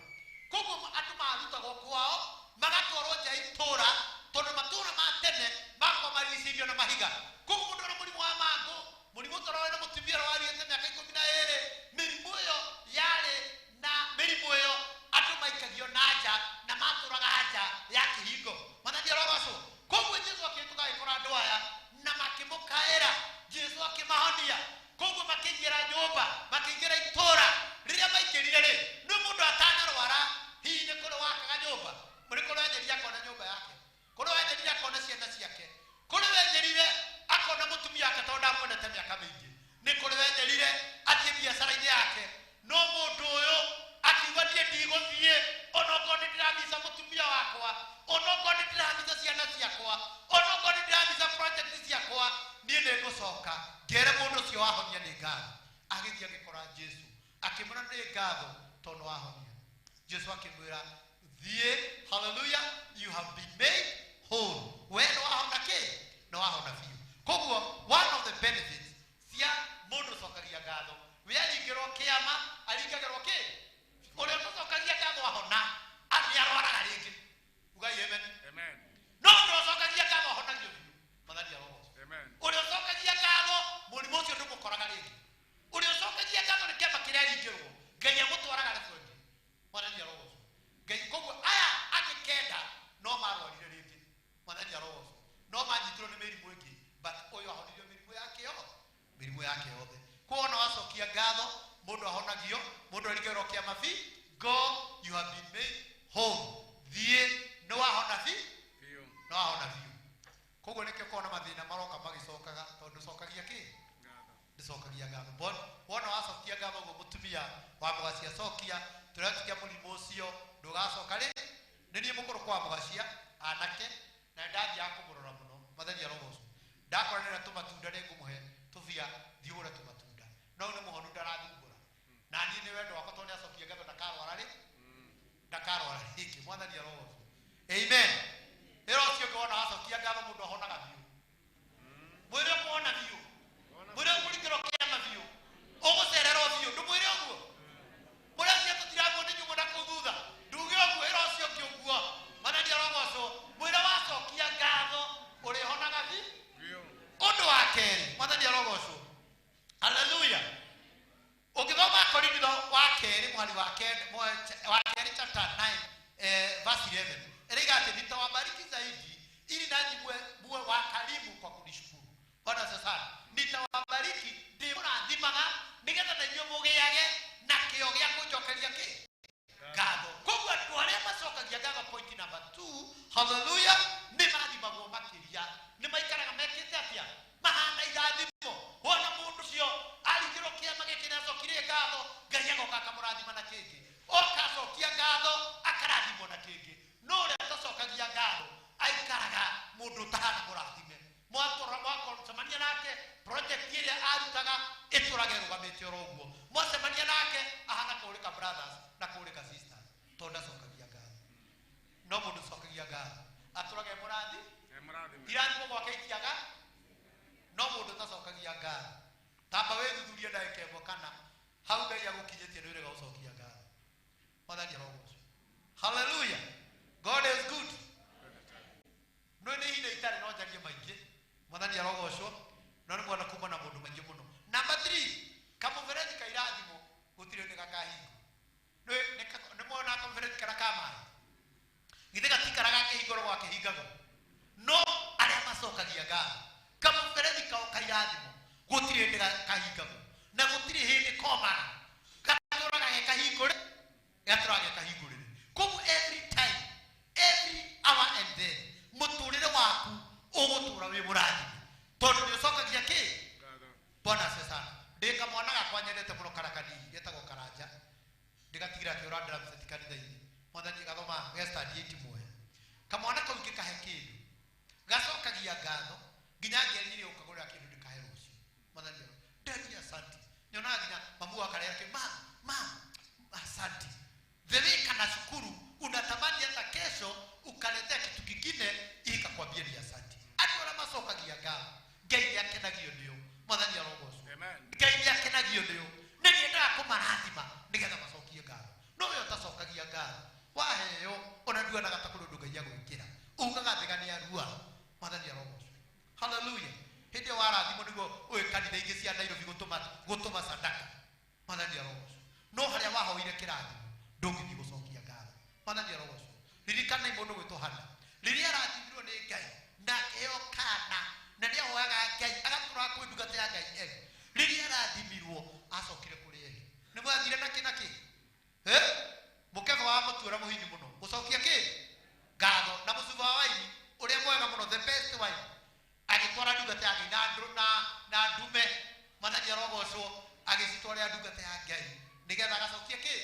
koguo andũ marutagwo kwao magatwarwo nja ya itũra tondũ matũra ma tene makorwo marigicĩirio na mahiga koguo mũndũ na mũrimũ wa mangũ mũrimũ ũtarawe na mũtumia warĩte mĩaka 12 mĩrimũ ĩyo yarĩ na mĩrimũ ĩyo andũ maikagio na nja na matũraga nja ya kĩhingo mwathani arogocwo koguo Jesũ akĩhĩtũka agĩkora andũ aya na makĩmũkaĩra Jesũ akĩmahonia koguo makĩingĩra nyũmba makĩingĩra itũra rĩrĩa maingĩrire rĩ nĩ mũndũ atanarwara hihi nĩ kũrĩ wakaga nyũmba mũrĩ kũrĩ wenjerire akona nyũmba yake kũrĩ wenjerire akona ciana ciake kũrĩ wenjerire akona mũtumia wake tondũ ndamuonete mĩaka mĩingĩ nĩ kũrĩ wenjerire athiĩ biacara-inĩ yake no mũndũ ũyũ akiuga niĩ ndigũthiĩ onokorwo nĩ ndĩramica mũtumia wakwa onokorwo nĩ ndĩramica ciana ciakwa onokorwo nĩ ndĩramica project ciakwa niĩ nĩngũcoka ngere mũndũ ũcio wahonia nĩ ngatho agĩthiĩ agĩkora Jesũ akĩmwĩra nĩ ngatho tondũ wahonia Jesũ akĩmwĩra thiĩ hallelujah you have been made whole we nĩ wahona kĩ nĩ wahona biũ koguo one of the benefits cia mũndũ ũcokagia ngatho we aringĩrwo kĩama aringagĩrwo kĩ ũrĩa ũcokagia ngatho wahona nĩ arwaraga rĩngĩ ugai amen no mũndũ ũcokagia ngatho ahonagio biũ mwathani arogocwo ũrĩa ũcokagia ngatho mũrimũ ũcio ndũmũkoraga rĩngĩ ũrĩa ũcokagia ngatho nĩ kĩama kĩrĩa aringĩrwo Ngai amũtwaraga referendum mwathani arogocwo Ngai koguo aya angĩ kenda no marwarire rĩngĩ mwathani arogocwo no manyitirwo nĩ mĩrimũ ĩngĩ but ũyũ ahonirio mĩrimũ yake yothe kuona wacokia ngatho mũndũ ahonagio mũndũ aringĩrwo kĩama go you have been made whole thiĩ nĩ wahona no wahona biũ koguo nĩkĩo kuona mathĩna maroka magĩcokaga tondũ cokagia kĩ ndĩcokagia ngatho wona wacokia ngatho ũguo mũtumia wa mũgacia cokia tũretikia mũrimũ ũcio ndũgacoka rĩ nĩ niĩ mũkũrũ kwa mũgacia anake na ndathiaga kũmũrora mũno mwathani arogocwo ndakoranĩra tũmatunda nĩ ngũmũhe tũbia thiũgũre tũmatunda no nĩ mũhonu ndarathumbũra na niĩ nĩ wendo wakwa tondũ nĩacokia ngatho ndakarwara rĩngĩ mwathani arogocwo amen ĩro ũcio ũngĩ wona wacokia ngatho mũndũ ahonaga biũ mwĩrĩ ũkũhona biũ mwĩrĩ ũkũringĩrwo kĩama biũ ũgũcererwo biũ ndũmwĩre ũguo mũrĩa tũtiragwo nĩ nyumu na kũu thutha nduge ũguo ĩro ũcio ũngĩ ũguo mwathani arogocwo mwĩrĩ wacokia ngatho ũrĩhonaga biũ ũndũ wa kerĩ mwathani arogocwo haleluya ũngĩthoma Korinitho wa kerĩ wa kerĩ chapter 9 verse 11 Erega ati nitawabariki zaidi ili nanyi muwe wakarimu kwa kunishukuru. Bwana sasa nitawabariki ndio nathimaga nigetha na inyuĩ mũgĩage na kĩo gĩa kũnjokeria kĩ ngatho. Koguo andũ arĩa macokagia ngatho point number 2 hallelujah nĩ mathimagwo makĩria nĩ maikaraga mekĩte atĩa mahana irathimo wona mũndũ ũcio aringĩrwo kĩama gĩkĩ na acokirie ngatho Ngai agoka akamũrathima na kĩngĩ okacokia ngatho akarathimwo na kĩngĩ no ũrĩa tacokagia ngatho aikaraga mũndũ ũtahana mũrathime mwacemania nake project ĩrĩa arutaga ĩtũrage rũgamĩte oro ũguo mwacemania nake ahana kũrĩka brothers na kũrĩka sisters tondũ ndacokagia ngatho no mũndũ ũcokagia ngatho atũrage irathimo gwake itiaga no mũndũ tacokagia ngatho tamba wĩthuthurie ndagĩka ĩmwe kana hau Ngai agũkinyĩtie nĩ wĩrĩga gũcokia ngatho mwathani arogocwo hallelujah God is good no nĩ hina itarĩ no njarie maingĩ mwathani arogocwo no nĩ mwana kuma na mũndũ maingĩ mũno number 3 kamũberethi ka irathimo gũtirĩ nĩ gakahingo nĩ mwana kamũberethi kana kamaĩ githĩ gatikaraga kĩhingũro gwa kĩhingagwo no arĩa macokagia ngatho kamũberethi kao ka irathimo gũtirĩ nĩ gakahingagwo na gũtirĩ hĩndĩ komana gatũraga gekahingũre gatũraga gekahingũrĩre koguo every time every hour and then mũtũrĩre waku ũgũtũra wĩ mũrathime nyendete muno karakani getagwo karanja ndigatigira ati urandira mseti kanitha-ini mwathani gathoma gestadi 8 moya kamwana kau gikahe kindu gacokagia ngatho nginya ngenyire ukagurira kindu ndikahe rucio mwathani nderia asante nyona nginya mamu akarera ki mama asante wewe kana shukuru unatamani hata kesho ukaletea kitu kingine ikakwambia ni asante atwara macokagia ngatho ngai akenagio ndio mwathani arogocwo ngai akenagio ndio na niendaga kumarathima nigetha macokie ngatho no we utacokagia ngatho waheo ona nduanaga ta kundu ngai agwikira ugaga thigani arua mwathani arogocwo haleluya hindi warathimo niguo uwe kanitha ingi cia Nairobi gutuma sadaka mwathani arogocwo no haria wahoire kirathimo ndungithi gucokia ngatho mwathani arogocwo ririkana imundu gwitwo Hana riria arathimirwo ni ngai na keo kana na ndia hoyaga ngai agatura kwi ndungata ya ngai riria arathimirwo acokire kuri ye ni mwathire na kinaki mukega wa mutura muhini muno gucokia ki ngatho na mucuba wa waini uria mwega muno the best wine agitwara ndungata ya ngai na ndume mwathani arogocwo agicitwara ndungata ya ngai nigetha agacokia ki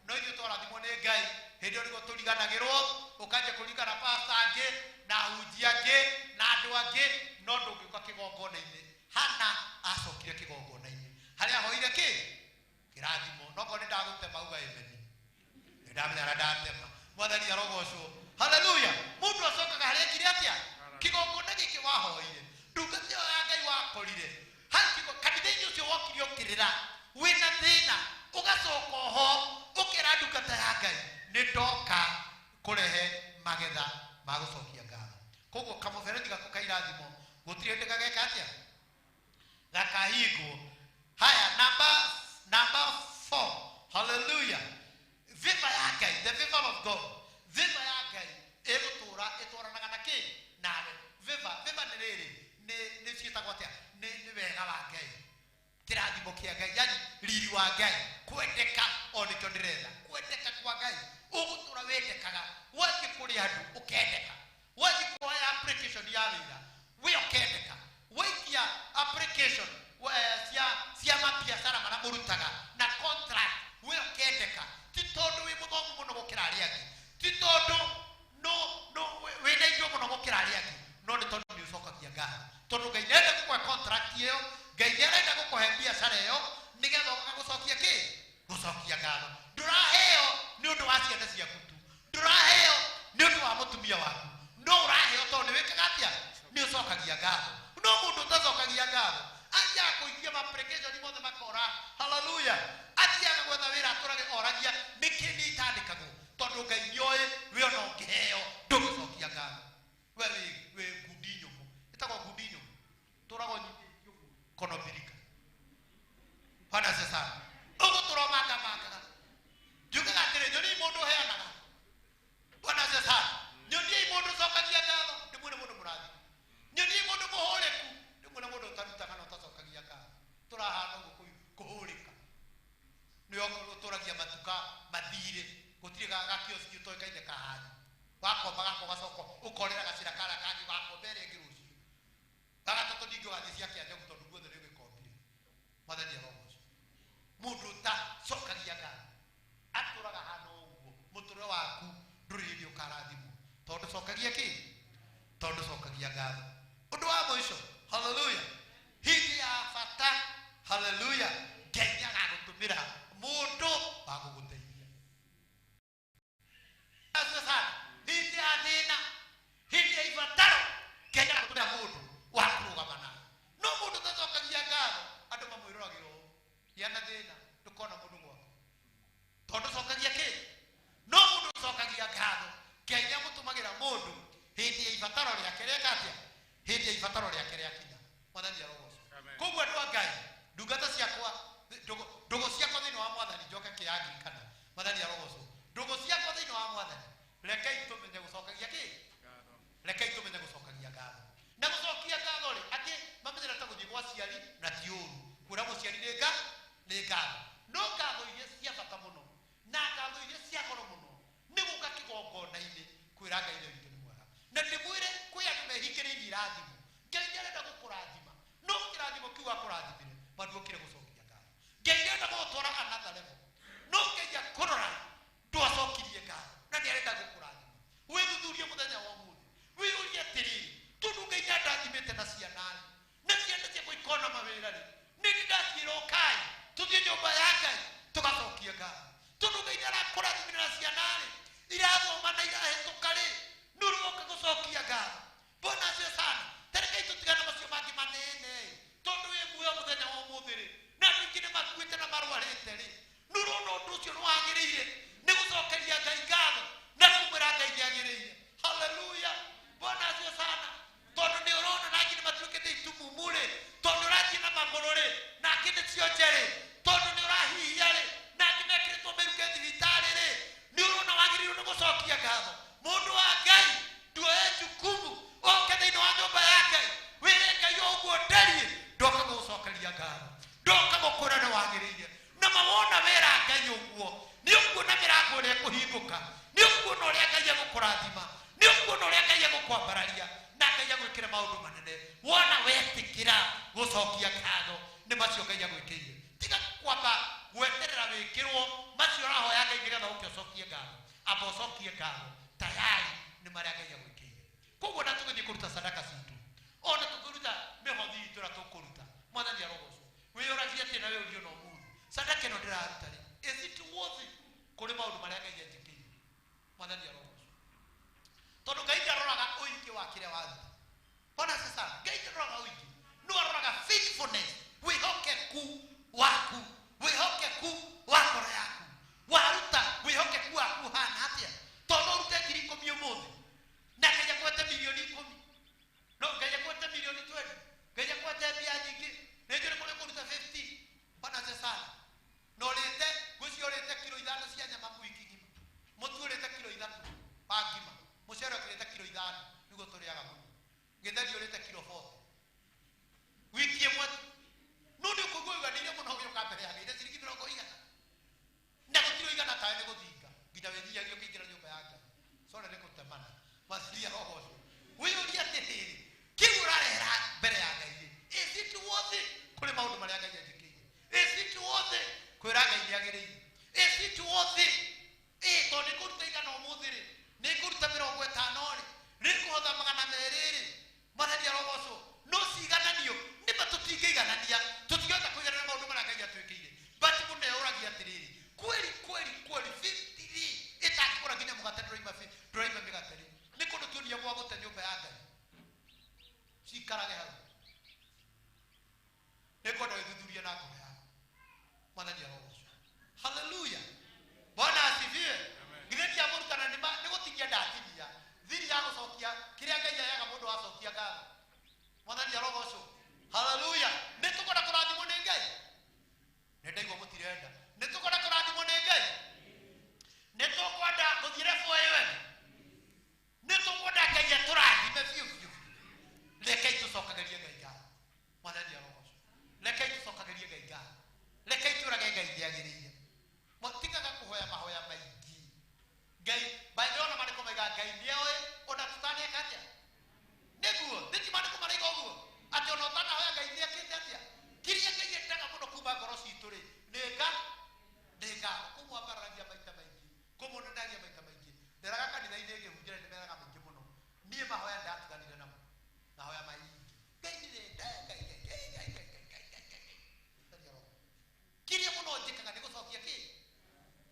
no ithuĩ twarathimwo nĩ ngai hĩndĩ ĩyo nĩguo tũriganagĩrwo ũkanjia kũringana pasta angĩ na hunjia angĩ na andũ angĩ no ndũngĩũka kĩgongona-inĩ Hana acokire kĩgongona-inĩ harĩa ahoire kĩ kĩrathimo no korwo nĩ ndagũtema uga ameni nĩ ndamenya ndatema mwathani arogocwo haleluya mũndũ acokaga harĩa ekire atĩa kĩgongona gĩkĩ wahoire ndungata ĩyo ya ngai wakorire kanitha-inĩ ũcio wokire ũkĩrĩra wĩna thĩna ugacoka ho ukira ndungata ya ngai nitoka kurehe magetha ma gucokia ngatho koguo kamuberethi gako kairathimo gutire ndikageka atia gakahingo haya number 4 hallelujah viva ya ngai the favor of God viva ya ngai itwaranaga na ki nawe viva nĩ rĩrĩ nĩ ciĩtagwo atia nĩ wega wa ngai kirathimo kia ngai yani riri wa ngai kwendeka onikyo ndirenda kwendeka kwa ngai ugutura wendekaga wathi kuri andu ukendeka wathi kuoya application ya wĩra we ukendeka waikia application cia mabiacara mara murutaga na contract we ukendeka ti tondu wi muthomu muno gukira aria angi ti tondu no we na indo muno gukira aria angi no ni tondu ni ucokagia ngatho tondu ngai nenda gukwa contract iyo ngai nenda gukwa biacara iyo nigetha ugagucokia ki gucokia ngatho nduraheo ni undu wa ciana ciaku tu nduraheo ni undu wa mutumia waku no uraheo tondu ni wikaga atia ni ucokagia ngatho no mundu utacokagia ngatho anja kuikia application mothe makora haleluya atiaga gwetha wira aturage oragia niki ni itandikagwo tondu ngai nioe we ona ungiheo ndugucokia ngatho we gudinyo itagwo gudinyo turago kono birika hana sasa ugu turomanga manga juga atire nyoni mundu heanaga hana sasa nyoni mundu cokagia ngatho ndi mwene mundu murathi nyoni mundu muhoreku ndi mwene mundu utaruta kana utacokagia ngatho turahana ugu kuhurika niyo turagia matuka mathire gutire gakioski utoikaine kahani wakomba gako gacoko ukorera gacira kara kangi wakombere ngirucio gagatatu ndingi wathisia kianja gutondu guothe ni gikombire mathani arogocwo mundu ta cokagia ngatho aturaga hana uguo muture waku nduri hindi ukarathimwo tondu cokagia ki tondu cokagia ngatho undu wa mwisho haleluya hindi ya bata haleluya ngai agagutumira mundu wa guguteithia sasa hindi ya thina hindi ya ibataro ngai agagutumira mundu wa kurugama nawe no mundu tacokagia ngatho andu mamwiroragirwo yana thina ndukona mundu mwako tondu cokagia ki no mundu cokagia ngatho ngai amutumagira mundu hindi ya ibataro riake riaka atia hindi ya ibataro riake riakinya mwathani arogocwo koguo andu a ngai ndungata ciakwa ndugu ciakwa thiini wa mwathani njoke kiagirikana mwathani arogocwo ndugu ciakwa thiini wa mwathani rekei tumenye gucokagia ki rekei tumenye gucokagia ngatho na gucokia ngatho ri ati mamenyera ta guthii gwa ciari na ti uru kuria muciari ni ngatho no ngatho iria cia bata muno na ngatho iria cia goro muno ni guka kigongona-ini kwira ngai ni witũ ni mwega na ndimwire kwi andu mehingĩrĩirie irathimo ngai nĩarenda gũkũrathima no kĩrathimo kiu akũrathimire mandu ũkire gucokia ngatho ngai nĩarenda ucio no wagirire ni gucokeria Ngai ngatho na kumwira Ngai niagirire. Haleluya. Bwana asifiwe sana. Tondu ni urona na ngine matukite itumumure, tondu rathi na magorore na ngine cio njere, tondu ni urahihia ri na ngine kiritwo meruke thibitari ri, ni urona wagirire ni gucokia ngatho. Mundu wa Ngai nduoe jukumu oke thiini wa nyumba ya Ngai wire Ngai uguo nderie ndoka gucokeria ngatho, ndoka gukura ni wagirire na mawona wira Ngai uguo ni ukuona mirango ria kuhinguka, ni ukuona uria Ngai agukurathima, ni ukuona uria Ngai agukwambararia na Ngai agwikira maundu manene. Wona wetikira gucokia ngatho ni macio Ngai agwikiire. Tiga kwamba gweterera wikirwo macio rahoya Ngai nigetha ucokie ngatho, amba ucokie ngatho tayari ni maria Ngai agwikiire. Koguo na tugithi kuruta sadaka citu, ona tukuruta mihothi itu ra tukuruta mwathani arogocwo wiyuragie ati na we urio no muthi sadaka ino ndiraruta ri is it worth it kuri maundu maria Ngai enjikiire. Mwathani arogocwo tondu Ngai ndaroraga uingi wa kire waruta. Bwana sasa Ngai ndaroraga uingi, no aroraga faithfulness, wihokeku waku, wihokeku wa ngoro yaku waruta, wihokeku waku hana atia. Tondu urute 10,000 umuthi na Ngai akwete milioni 10, no Ngai akwete milioni 20, Ngai akwete mbia nyingi na njuri kuri kuruta 50. Bwana sasa no rite gucio rite kilo 5 cia nyama wiki ngima, mutu rite kilo 3 bagima, mucere rite kilo 5 niguo turiaga muno, githeri rite kilo 40 wiki imwe. No ni kuguiga nire muno gyo ka mbere ya Ngai ciringi 100 na kilo 100 tae ni guthinga nginya wethia gyo kingira nyumba yake sore ni kutemana masiria roho wiyuria atiri kiura rera mbere ya Ngai. Is it worth it kuri maundu maria Ngai enjikiire? Is it worth it kwira Ngai niagirire? Is it worth it to ni kuruta igana umuthi ri ni kuruta 50 ri ni kuhotha 200 ri mwathani arogocwo no cigananio ni batutigiganania tutigota kuiganana maundu maria Ngai atwikire. But mundu euragia atiriri kweli 50 ri itakura nginya mugate nduraima migate ri ni kundu tuonia gwa gute nyumba ya Ngai cikarage hau ni kundu ithuthurie na ngoro yaku. Mwathani arogocwo. Haleluya. Bwana asifiwe. Ngireti ya murutana ni gutigia ndatigia thiri ya gucokia kiria Ngai ayaga mundu acokia ngatho. Mwathani arogocwo. Haleluya. Ni tukona kurathimwo ni Ngai, ni ndaigua mutirenda. Ni tukona kurathimwo ni Ngai, ni tukwenda guthire foewe, ni tukwenda Ngai aturathime biu biu. Rekei tucokagerie Ngai ngatho. Mwathani arogocwo. Rekei tucokagerie Ngai ngatho, rekei turage Ngai ndiagirire. Mutigaga kuhoya mahoya maingi. Ngai baidona mariko maiga Ngai niwe ona tutane katia niguo nditi mariko mariko guo ati ona utana hoya Ngai niakite atia kiria Ngai endaga muno kuma ngoro citu ri nega kumwambaragia maita maingi kumunendagia maita maingi nderaga kanitha-ini ngihunjira ni meraga maingi muno nie mahoya ndatuganire namo na hoya maingi Ngai ndirenda Ngai kiria muno njikaga ni gucokia ki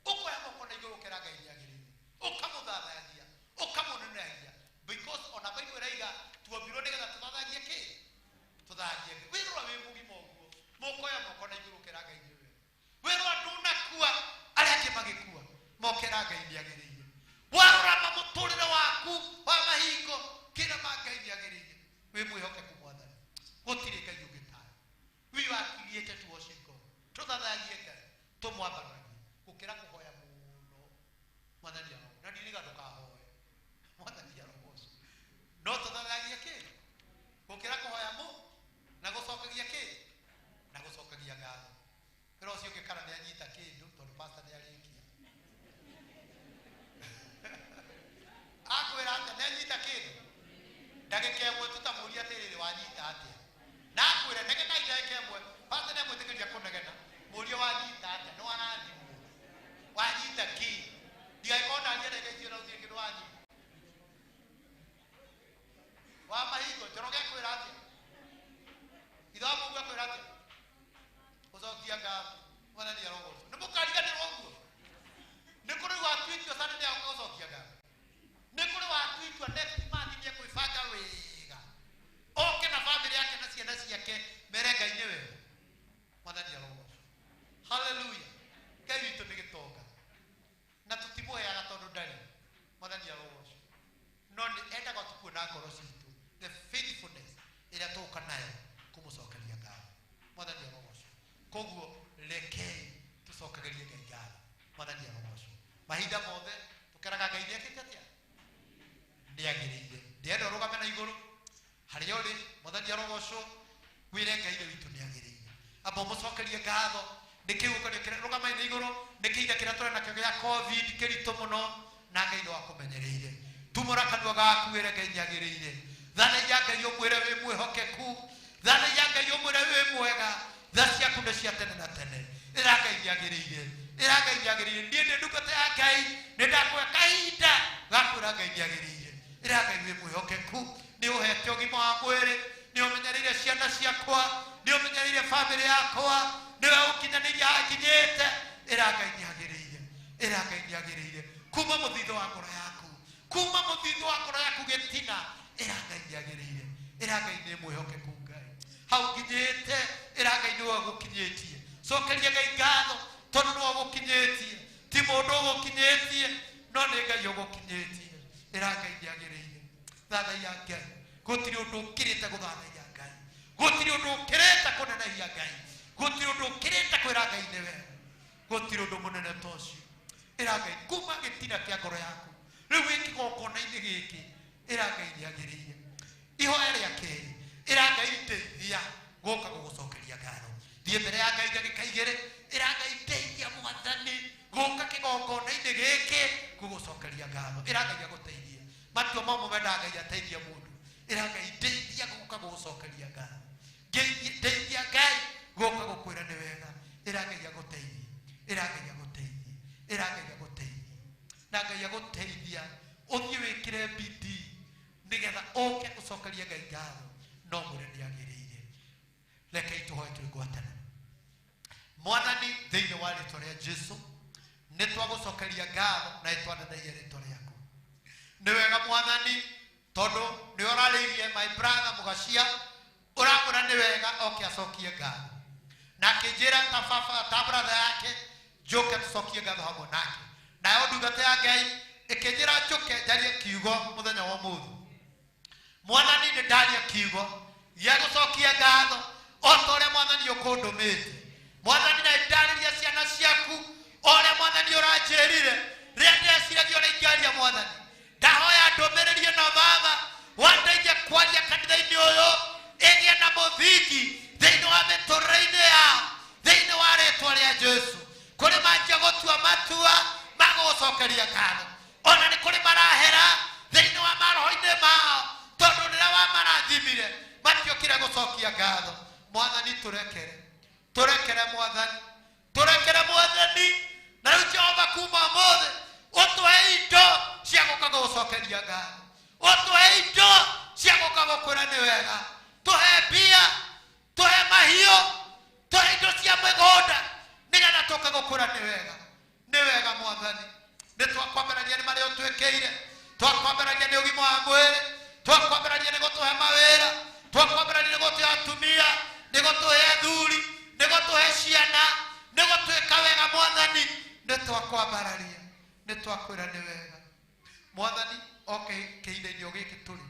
ukoya moko na iguru kera Ngai niagirire ukamuthathagia ukamunenegia because ona Bible raiga tuombirwo nigetha tuthathagie ki tuthagie wirwa wi mugima uguo mokoya moko na iguru kera Ngai niwe wirwa ndunakua aria angi magikua mokera Ngai niagirire warora muturire waku wa mahingo kira ma Ngai niagirire wi mwihokeku mwathani gutire Ngai ungitayo we are created to worship God tuthathagie Ngai tumwambaragie gukira kuhoya muno. Mwathani arogocwo na ndiriga ndukahoe. Mwathani arogocwo no tuthathagie ki gukira kuhoya mu na gucokagia ki na gucokagia ngatho. Pero ucio ngikara ni anyita kindu tondu pastor ni arikia akwira ati ni anyita kindu ndagika imwe tutamuria atiriri wanyita atia na akwira ndagika imwe pastor ni amwitikiria kunegena murio wanyita atia no arathimwo wanyita ki ndigaikona ngeregeithio na uthie kindu wanyi wa mahingo njoroge kwira atia ithamu gwa kwira atia ucokia ngatho. Mwathani arogocwo ni mukariganirwo uguo ni kuri watwitio sana ni ucokia ngatho ni kuri watwitio next month ni kwibanga wega oke na family yake na ciana ciake mere Ngai ni wega. Mwathani arogocwo. Hallelujah. ngoro citu the faithfulness ira tuka nayo kumucokeria ngatho mwathani arogocwo koguo rekei tucokerie Ngai ngatho mwathani arogocwo mahinda mothe tukeraga Ngai ndekite atia ndiagirire ndienda rugame na iguru hari uri mwathani arogocwo wire Ngai witu ndiagirire abo mucokerie ngatho nikiuko nikira rugama na iguru nikiiga kira tore nakyo ya covid kirito muno na Ngai ndo akumenyereire tumura kanwa gaku wire Ngai ndiagirire thana ya Ngai umwire wi mwihokeku thana ya Ngai umwire wi mwega thacia kunde cia tene na tene ira Ngai ndiagirire ndiende ndukate ya Ngai ndakwe kahinda gakura Ngai ndiagirire ira Ngai wi mwihokeku ni uhete ugima wa mwire ni umenyereire ciana ciakwa ni umenyereire family yakwa ni ukinyaniria hakinyete ira Ngai ndiagirire kuma muthitho wa ngoro yaku gitina ira Ngai ndiagirire ira Ngai ni mwihokeku Ngai hau kinyete ira Ngai ni wagukinyetie cokeria Ngai ngatho tondu no wagukinyetie ti mundu ugukinyetie no ni Ngai ugukinyetie ira Ngai ndiagirire thatha ya Ngai gutiri undu ukirite guthathaia Ngai gutiri undu ukirite kunenehia Ngai gutiri undu ukirite kwira Ngai ni wega gutiri undu munene tocio ira Ngai kuma gitina kia ngoro yaku riu ikigokona-ini giki ira Ngai ndiagirire ihoya ria keri ira Ngai ndeithia guka gugucokeria ngatho thie mbere ya Ngai ndagika igiri ira Ngai ndeithia mwathani guka kigokona-ini giki gugucokeria ngatho ira Ngai aguteithie matio mamo wenda Ngai ateithie mundu ira Ngai ndeithia guka gugucokeria ngatho ndeithia Ngai guka gukwira ni wega ira Ngai aguteithie ira Ngai aguteithie ira Ngai aguteithie na Ngai aguteithia uthie wikire bidii nigetha oke gucokeria Ngai ngatho no mwire ndiagirire reke ituhoe turi gwatana mwathani thiini wa ritwa ria Jesu ni twagucokeria ngatho na itwaneneirie ritwa riaku ni wega mwathani tondu ni urariirie my brother mugacia uramura ni wega oke acokie ngatho na kinjira ta baba ta brother yake njuke tucokie ngatho hamwe nake nayo ndungata ya Ngai ikinjira njuke njarie kiugo muthenya wa muthu mwathani ni ndaria kiugo gĩa gucokia ngatho otoria mwathani ukundumite mwathani na ndariria ciana ciaku oria mwathani uranjirire ria ndeciragia uria ingiaria mwathani ndahoya ndumiririe na baba wandeithie kwaria kanitha-ini uyu igie na muthingi thiini wa miturire-ini yao thiini wa ritwa ria Jesu kuri manjia gutua matua magugucokeria ngatho ona ni kuri marahera thiini wa maroho-ini mao tondu rĩrĩa wamarathimire matiokire gucokia ngatho mwathani turekere mwathani na rĩu Jehova kuma ũmũthĩ ũtũhe indo cia gũka gũcokeria ngatho ũtũhe indo cia gũka gũkwĩra nĩ wega tũhe mbia tũhe mahiũ tũhe indo cia mĩgũnda nĩgetha tũke gũkwĩra nĩ wega mwathani nĩ twakwambĩrĩria nĩ marĩa ũtwĩkĩire twakwambĩrĩria nĩ ũgima wa mwĩrĩ twakwambĩrĩria nĩ gũtũhe mawĩra twakwambĩrĩria nĩ gũtũhe atumia nĩ gũtũhe athuri nĩ gũtũhe ciana nĩ gũtwĩka wega mwathani nĩ twakwambĩrĩria nĩ twakwĩra nĩ wega mwathani kĩhinda-inĩ gĩkĩ tũrĩ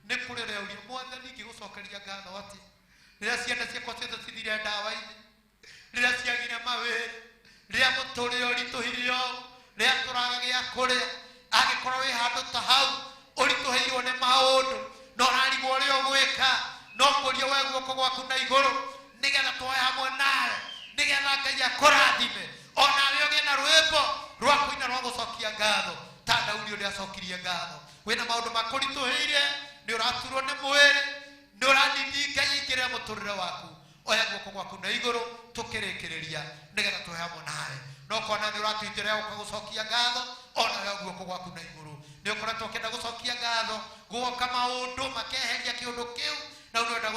nĩ kũrĩ rĩũria mwathani ngĩgũcokeria ngatho atĩ rĩrĩa ciana ciakwa ciothe cithire ndawa-inĩ rĩrĩa ciagire mawĩra rĩrĩa mũtũrĩre ũritũhire ũũ rĩrĩa tũraga gĩa kũrĩa angĩkorwo wĩ handũ ta hau ũritũhĩirwo nĩ maũndũ no ũrarigwo ũrĩa ũgwĩka no ngũrie we guoko gwaku na igũrũ nĩgetha twoe hamwe nawe nĩgetha Ngai akũrathime onawe ũgĩe na rwĩmbo rwa kũina rwa gũcokia ngatho ta Daudi ũrĩa acokirie ngatho wĩna maũndũ makũritũhĩire nĩ ũraturwo nĩ mwĩrĩ nĩ ũranini Ngai aingĩrĩre mũtũrĩre waku oya guoko gwaku na igũrũ tũkĩrĩkĩrĩria nĩgetha twoe hamwe nawe no kona nĩ ũratuitĩrĩra gũcokia ngatho onawe guoko gwaku na igũrũ nĩ ũkoretwo ũkĩenda gũcokia ngatho guoka maũndũ makeheria kĩũndũ kĩu na ũrenda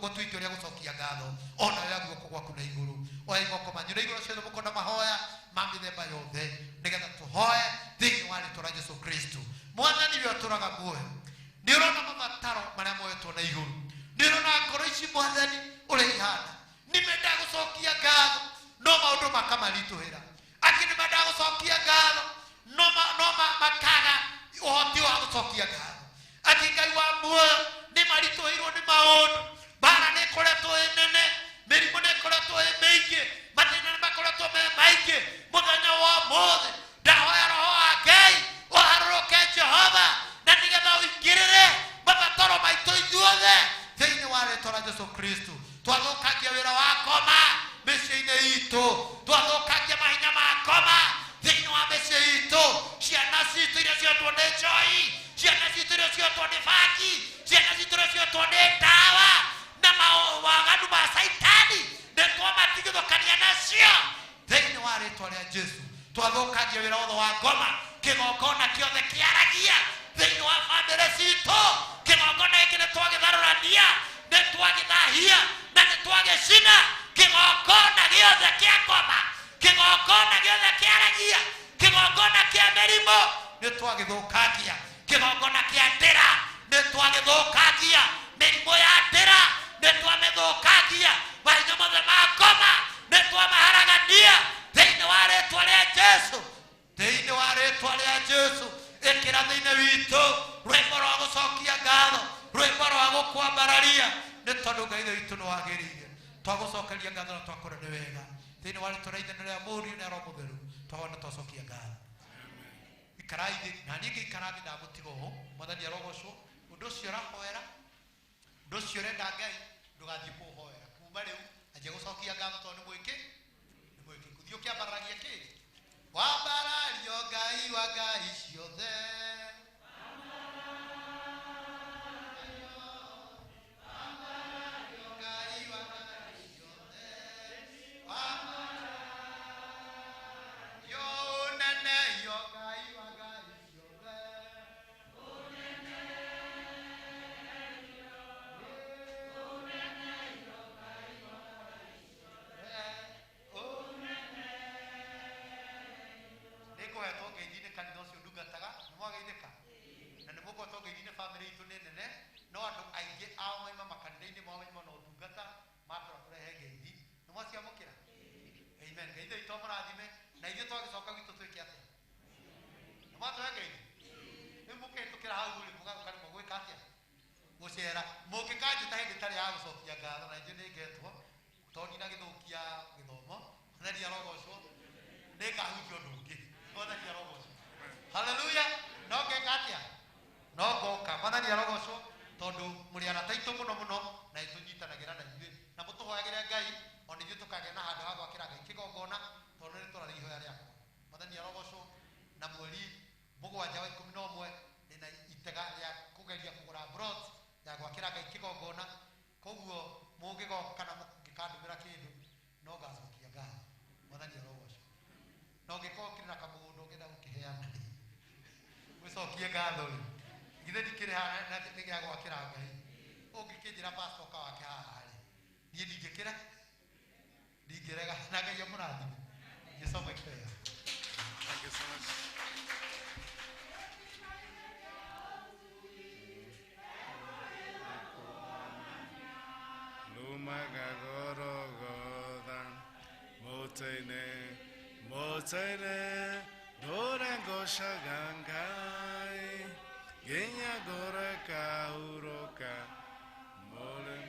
gũtuithia ũrĩa gũcokia ngatho onawe guoko gwaku na igũrũ oya igoko manyu na igũrũ ciothe mũkona mahoya ma mĩthemba yothe nĩgetha tũhoe thĩinĩ wa rĩtwa rĩa Jesũ Kristo mwathani we ũtũraga muoyo nĩ ũrona mabataro marĩa moetwo na igũrũ nĩ ũrona ngoro ici mwathani ũrĩa ihana nĩmenda gũcokia ngatho no maũndũ makamaritũhĩra angĩ nĩmenda gũcokia ngatho no makaga ũhoti wa gũcokia ngatho angĩ Ngai wa rĩtwa rĩa Jesu twathukagia wĩra wothe wa ngoma kĩgongona kĩothe kĩaragia thĩinĩ wa bamĩrĩ citũ kĩgongona gĩkĩ nĩ twagĩtharũrania nĩ twagĩthahia na nĩ twagĩcina kĩgongona gĩothe kĩa ngoma kĩgongona gĩothe kĩaragia kĩgongona kĩa mĩrimũ nĩ twagĩthũkangia kĩgongona kĩa ndĩra nĩ twagĩthũkangia mĩrimũ ya ndĩra nĩ twamĩthũkangia mahinya mothe ma ngoma nĩ twamaharagania thĩinĩ wa rĩtwa rĩa Jesu thĩinĩ wa rĩtwa rĩa Jesu ĩkĩra thĩinĩ witũ rwĩmbo rwa gũcokia ngatho rwĩmbo rwa gũkwambararia nĩ tondũ Ngai witũ nĩ wagĩrĩire twagũcokeria ngatho na twakũra nĩ wega thĩinĩ wa rĩtwa rĩa Ithe na rĩa Mũriũ na Roho Mũtheru twahona twacokia ngatho ikarai na ningĩ ikarathi ndamũtiga ũũ Mwathani arogocwo ũndũ ũcio ũrahoera ũndũ ũcio ũrenda Ngai ndũgathiĩ kũũhoera kuma rĩu anjia gũcokia ngatho tondũ nĩ mwĩkĩ gũthiĩ ũkĩambaragia kĩ wambarario Ngai wa ngai ciothe Motene Dorango Shagangai Genya Goraka Uroka Molen.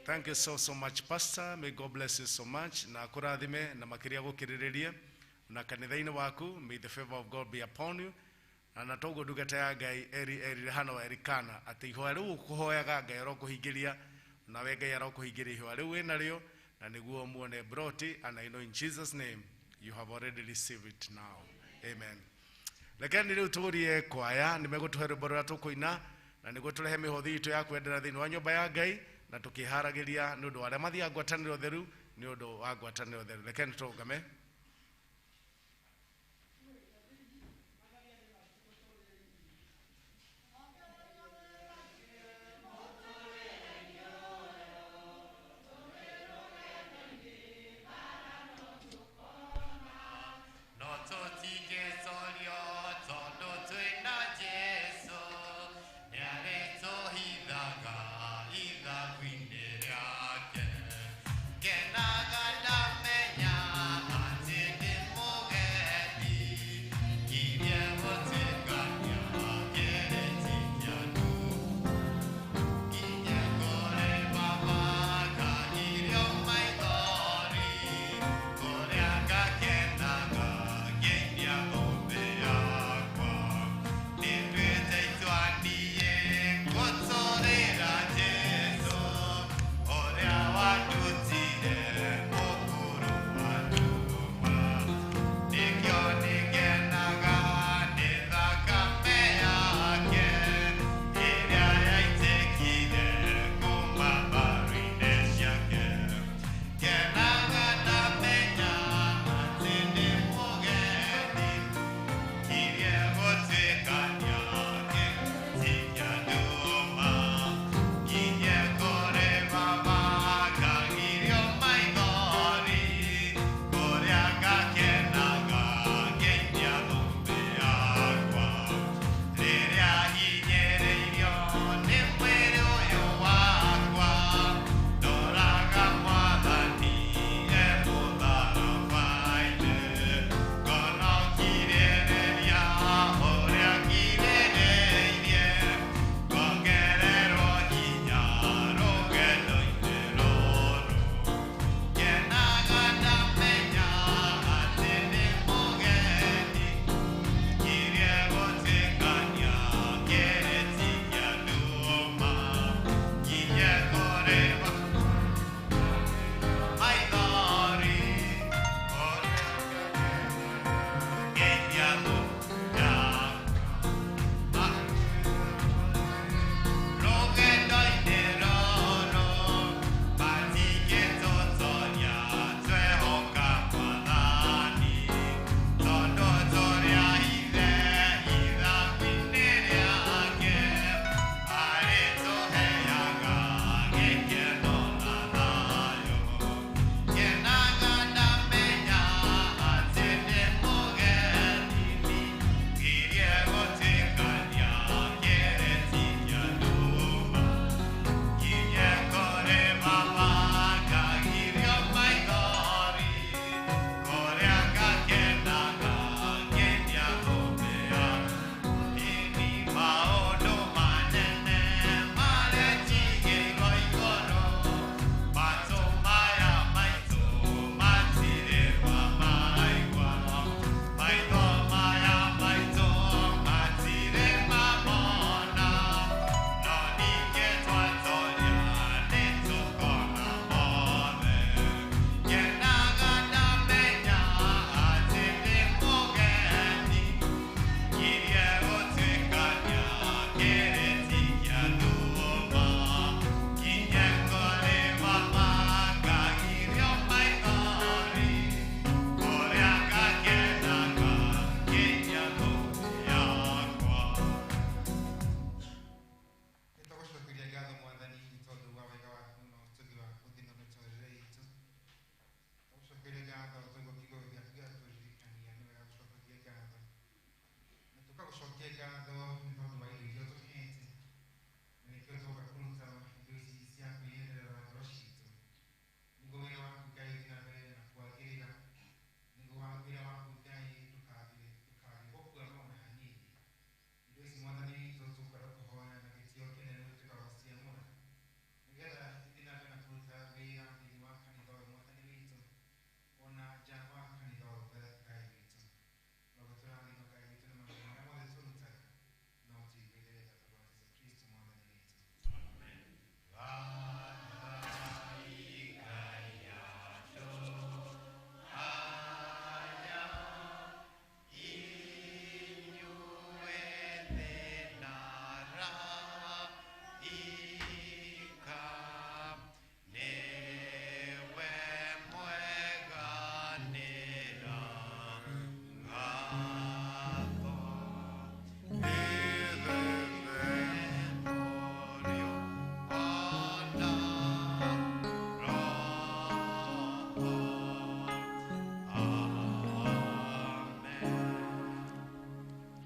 Thank you so much, Pastor. May God bless you so much. Na kuradhime na makiria gukiriria na kanithaini waku. May the favor of God be upon you. Na natogo dugata ya Ngai eri hano erikana ati ihoya riu kuhoyaga Ngai arokuhingiria na we Ngai arokuhingiria ihoya riu wina rio na niguo muone broti, and I know in Jesus name you have already received it now. Amen. Lakini riu tugurie kwaya nimegutuhe rwimbo ruria tukuina na niguo turehe mihothi itu ya kwendera thiini wa nyumba ya Ngai na tukiharagiria ni undu wa aria mathia ngwataniro theru ni undu wa ngwataniro theru. Lakini tugame Get naga na menya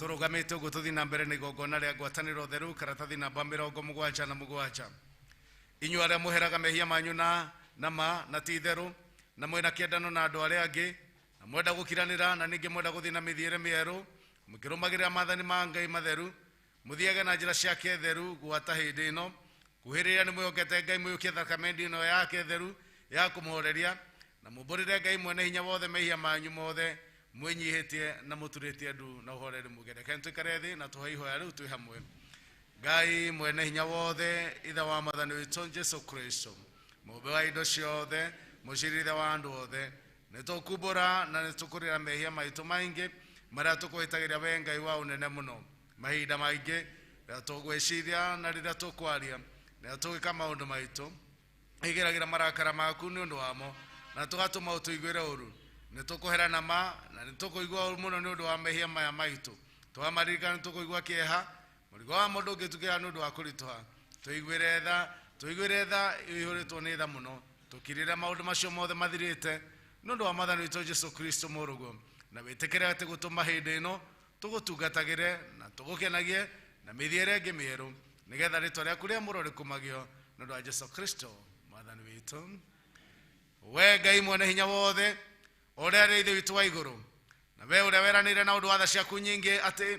turugamite uguo tuthi na mbere na igongona ria ngwataniro theru karatathi namba 77 inyuĩ arĩa mũheraga mehia manyu na ma na ti theru na mwĩna kĩendano na andũ arĩa angĩ na mwenda gũkiranĩra na ningĩ mwenda gũthiĩ na mĩthiĩre mĩerũ mũkĩrũmagĩrĩra maathani ma Ngai matheru mũthiage na njĩra ciake theru gwata hĩndĩ ĩno kuhĩrĩria nĩ mwĩhokete Ngai mwĩyũkie thakamendi ĩno yake theru ya kũmũhoreria na mũmbũrĩre Ngai mwene hinya wothe mehia manyu mothe mwĩnyihĩtie na mũturĩtie ndu na ũhoreri mũgere. Reke tũikare thĩ na tũhoe ihoya rĩu twĩ hamwe. Ngai mwene hinya wothe ithe wa Mwathani witũ Jesu Kristo mũmbe wa indo ciothe mũcirithia wa andũ othe nĩtũkumbũra na nĩtũkũrĩra mehia maitũ maingĩ marĩa tũkwĩtagĩria we Ngai wa ũnene mũno mahinda maingĩ rĩrĩa tũgwĩciria na rĩrĩa tũkwaria rĩrĩa tũgĩka maũndũ maitũ igĩragĩra marakara maku nĩ ũndũ wamo na tũgatũma ũtũiguĩre ũru nĩtũkũherana ma na nĩtũkũigua ũru mũno nĩ ũndũ wa mehia maya maitũ twamaririkana nĩtũkũigua kĩeha mũrigo wa mũndũ ũngĩtũkĩra nĩ ũndũ wa kũritũha tũiguĩre tha ĩihũrĩtwo nĩ tha mũno tũkirĩre maũndũ macio mothe mathirĩte nĩ ũndũ wa Mwathani witũ Jesu Kristo mũrũguo na wĩtĩkĩre atĩ gũtũma hĩndĩ ĩno tũgũtungatagĩre na tũgũkenagie na mĩthiĩre ĩngĩ mĩerũ nĩgetha rĩtwa rĩaku rĩa mũro rĩkumagio nĩ ũndũ wa Jesu Kristo Mwathani witũ. We Ngai mwene hinya wothe ũrĩa arĩ ithe witũ wa igũrũ na we ũrĩa weranĩire na ũndũ wa tha ciaku nyingĩ atĩ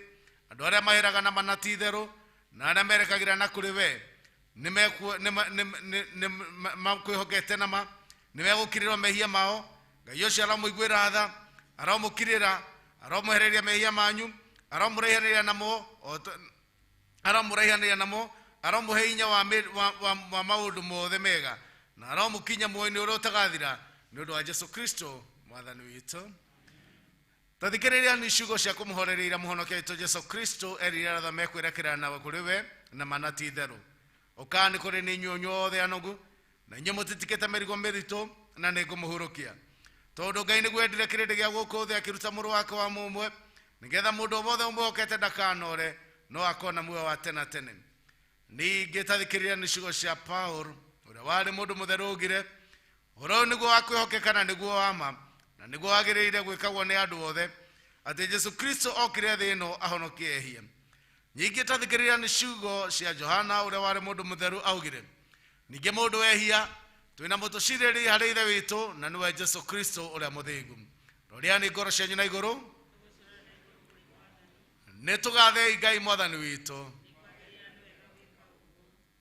andũ arĩa maheraga na mana ti itherũ na arĩa merekagĩra na kũrĩ we nĩmakwĩhokete nama nĩmegũkirĩrwo mehia mao. Ngai ũcio aramũiguĩra tha aramũkirĩra aramũhereria mehia manyu aramũraihanĩria namo aramũhe hinya wa maũndũ mothe mega na aramũkinya muoyo-inĩ ũrĩa ũtagathira nĩ ũndũ wa Jesu Kristo Mwathani witũ. Tathikĩrĩria nĩ ciugo cia kũmũhoreria iria mũhonokia witũ Jesu Kristo erire arĩa othe mekwĩrekera na kũrĩ we na mana ti itherũ. Ũka nĩ kũrĩ nĩ inyuĩ nyuothe anogu na inyuĩ mũtitikĩte mĩrigo mĩritũ na nĩ ngũmũhurũkia tondũ Ngai nĩguo endire kĩrĩndĩ gĩa gũkũ thĩ akĩruta mũrũ wake wa mũmwe nĩgetha mũndũ o wothe ũmwĩhokete ndakanore no akona muoyo wa tene tene. Ningĩ tathikĩrĩria nĩ ciugo cia Paul ũrĩa warĩ mũndũ mũtheru ũgire ũhoro nĩguo wa kwĩhokeka na nĩguo wa ma na nĩguo wagĩrĩire gwĩkagwo nĩ andũ othe atĩ Jesu Kristo okire thĩ ĩno ahonokie ehia. Ningĩ tathikĩrĩria nĩ ciugo cia Johana ũrĩa warĩ mũndũ mũtheru augire ningĩ mũndũ wehia twĩna mũtũcirĩri harĩ ithe witũ na nĩwe Jesu Kristo ũrĩa mũthingu. Roria nĩ ngoro cianyu na igũrũ nĩtũgathe Ngai Mwathani witũ.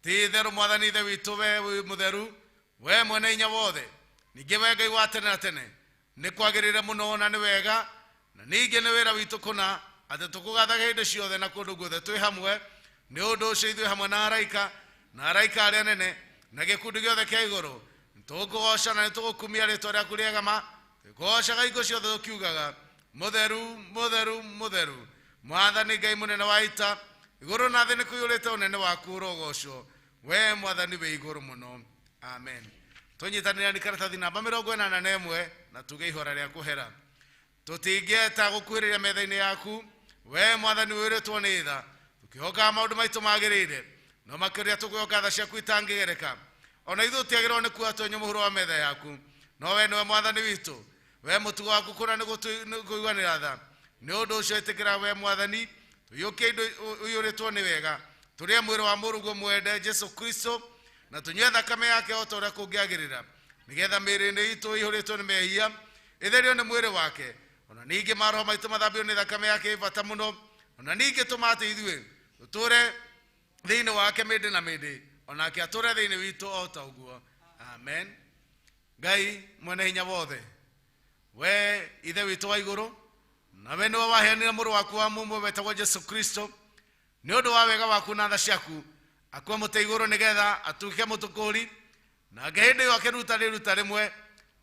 Ti itherũ Mwathani ithe witũ we wĩ mũtheru we mwene hinya wothe ningĩ we Ngai wa tene na tene nĩ kwagĩrĩire mũno na nĩ wega na ningĩ nĩ wĩra witũ kũna atĩ tũkũgathaga hĩndĩ ciothe na kũndũ guothe twĩ hamwe nĩ ũndũ ũcio ithuĩ hamwe na araika arĩa nene na gĩkundi gĩothe kĩa igũrũ tũkũgoca na nĩtũgũkumia rĩtwa rĩaku rĩega ma tũkũgocaga hingo ciothe tũkiugaga mũtheru mũtheru mũtheru Mwathani Ngai mũnene wa ita igũrũ na thĩ nĩ kũiyũrĩte ũnene waku ũrogocwo we Mwathani wĩ igũrũ mũno. Amen. Tũnyitanĩra nĩ karatathi namba 81 na tuge ihora rĩa kũhera. Tũtingĩeta gũkuhĩrĩria metha-inĩ yaku we Mwathani wĩrĩtwo nĩ tha tũkĩhokaga maũndũ maitũ magĩrĩire no makĩria tũkwĩhoka tha ciaku itangĩgereka ona ithuĩ tũtiagĩrĩirwo nĩ kuoya twenye mũhũro wa metha yaku no we nĩwe Mwathani witũ we mũtugo waku kũna nĩ kũiguanĩra tha. Nĩ ũndũ ũcio ĩtĩkĩra we Mwathani tũiyũkie indo ũiyũrĩtwo nĩ wega tũrĩe mwĩrĩ wa mũrũguo mwende Jesu Kristo na tũnyue thakame yake o ta ũrĩa kũngĩagĩrĩra nĩgetha mĩĩrĩ-inĩ itũ ĩihũrĩtwo nĩ mehia ĩtherio nĩ mwĩrĩ wake ona ningĩ maroho maitũ mathambio nĩ thakame yake bata mũno ona ningĩ tũma atĩ ithuĩ tũtũũre thĩinĩ wake mĩndĩ na mĩndĩ onake atũũre thĩinĩ witũ o ta ũguo. Amen. Ngai mwene hinya wothe we ithe witũ wa igũrũ na we nĩwe waheanire mũrũ waku wa mũmwe wetagwo Jesu Kristo nĩ ũndũ wa wega waku na tha ciaku akua mũtĩ igũrũ nĩgetha atuĩke mũtũkũri nake hĩndĩ ĩyo akĩruta rĩruta rĩmwe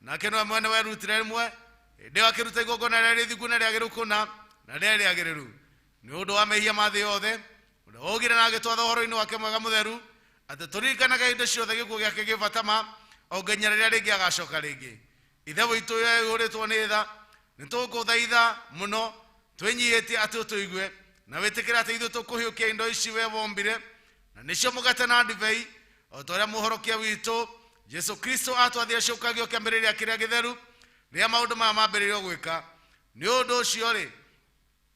nake nĩwe mwene werutire rĩmwe hĩndĩ ĩyo akĩruta igongona rĩrĩa rĩthingu na rĩagĩrĩru kũna na rĩrĩa rĩagĩrĩru nĩ ũndũ wa mehia ma thĩ yothe ũrĩa wogire na agĩtwatha ũhoro-inĩ wake mwega mũtheru atĩ tũririkanaga hĩndĩ ciothe gĩkuũ gĩake gĩ bata ma o nginya rĩrĩa rĩngĩ agacoka rĩngĩ. Ithe witũ we ũhũrĩtwo nĩ tha nĩtũgũthaitha mũno twĩnyihĩtie atĩ ũtũigue na wĩtĩkĩra atĩ ithuĩ tũkũhiũkia indo ici we wombire na nĩcio mũgate na ndibei o ta ũrĩa mũhorokia witũ Jesu Kristo atwathire ciũkagio kĩambĩrĩria kĩrĩa gĩtheru rĩrĩa maũndũ maya mambĩrĩirio gwĩka. Nĩ ũndũ ũcio rĩ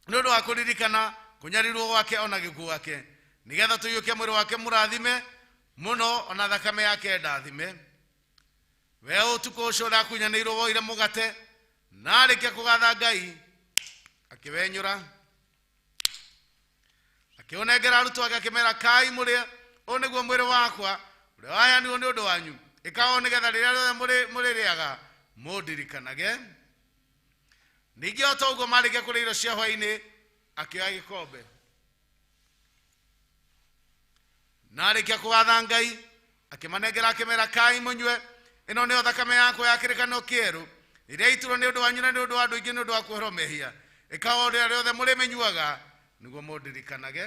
nĩ ũndũ wa kũririkana kũnyarirwo gwake ona gĩkuũ gwake, nĩgetha tũiyũkie mwĩrĩ wake mũrathime mũno ona thakame yake ndathime. We ũtukũ ũcio ũrĩa akunyanĩirwo woire mũgate, na arĩkia kũgatha Ngai akĩwenyũra, akĩũnengera arutwo ake akĩmera, kai mũrĩe, ũyũ nĩguo mwĩrĩ wakwa ũrĩa waheanirwo nĩ ũndũ wanyu, ĩkaohwo nĩgetha rĩrĩa rĩothe mũrĩrĩaga mũndirikanage. Ningĩ o ta ũguo marĩkia kũrĩa irio cia hwaĩ-inĩ, akĩoya gĩkombe, na arĩkia kũgatha Ngai akĩmanengera akĩmera, kai mũnyue, ĩno nĩyo thakame yakwa ya kĩrĩkanĩro kĩerũ, ĩrĩa iturwo nĩ ũndũ wanyu na nĩ ũndũ wa andũ aingĩ nĩ ũndũ wa kweherwo mehia, ĩkaohwo rĩrĩa rĩothe mũrĩmĩnyuaga nĩguo mũndirikanage.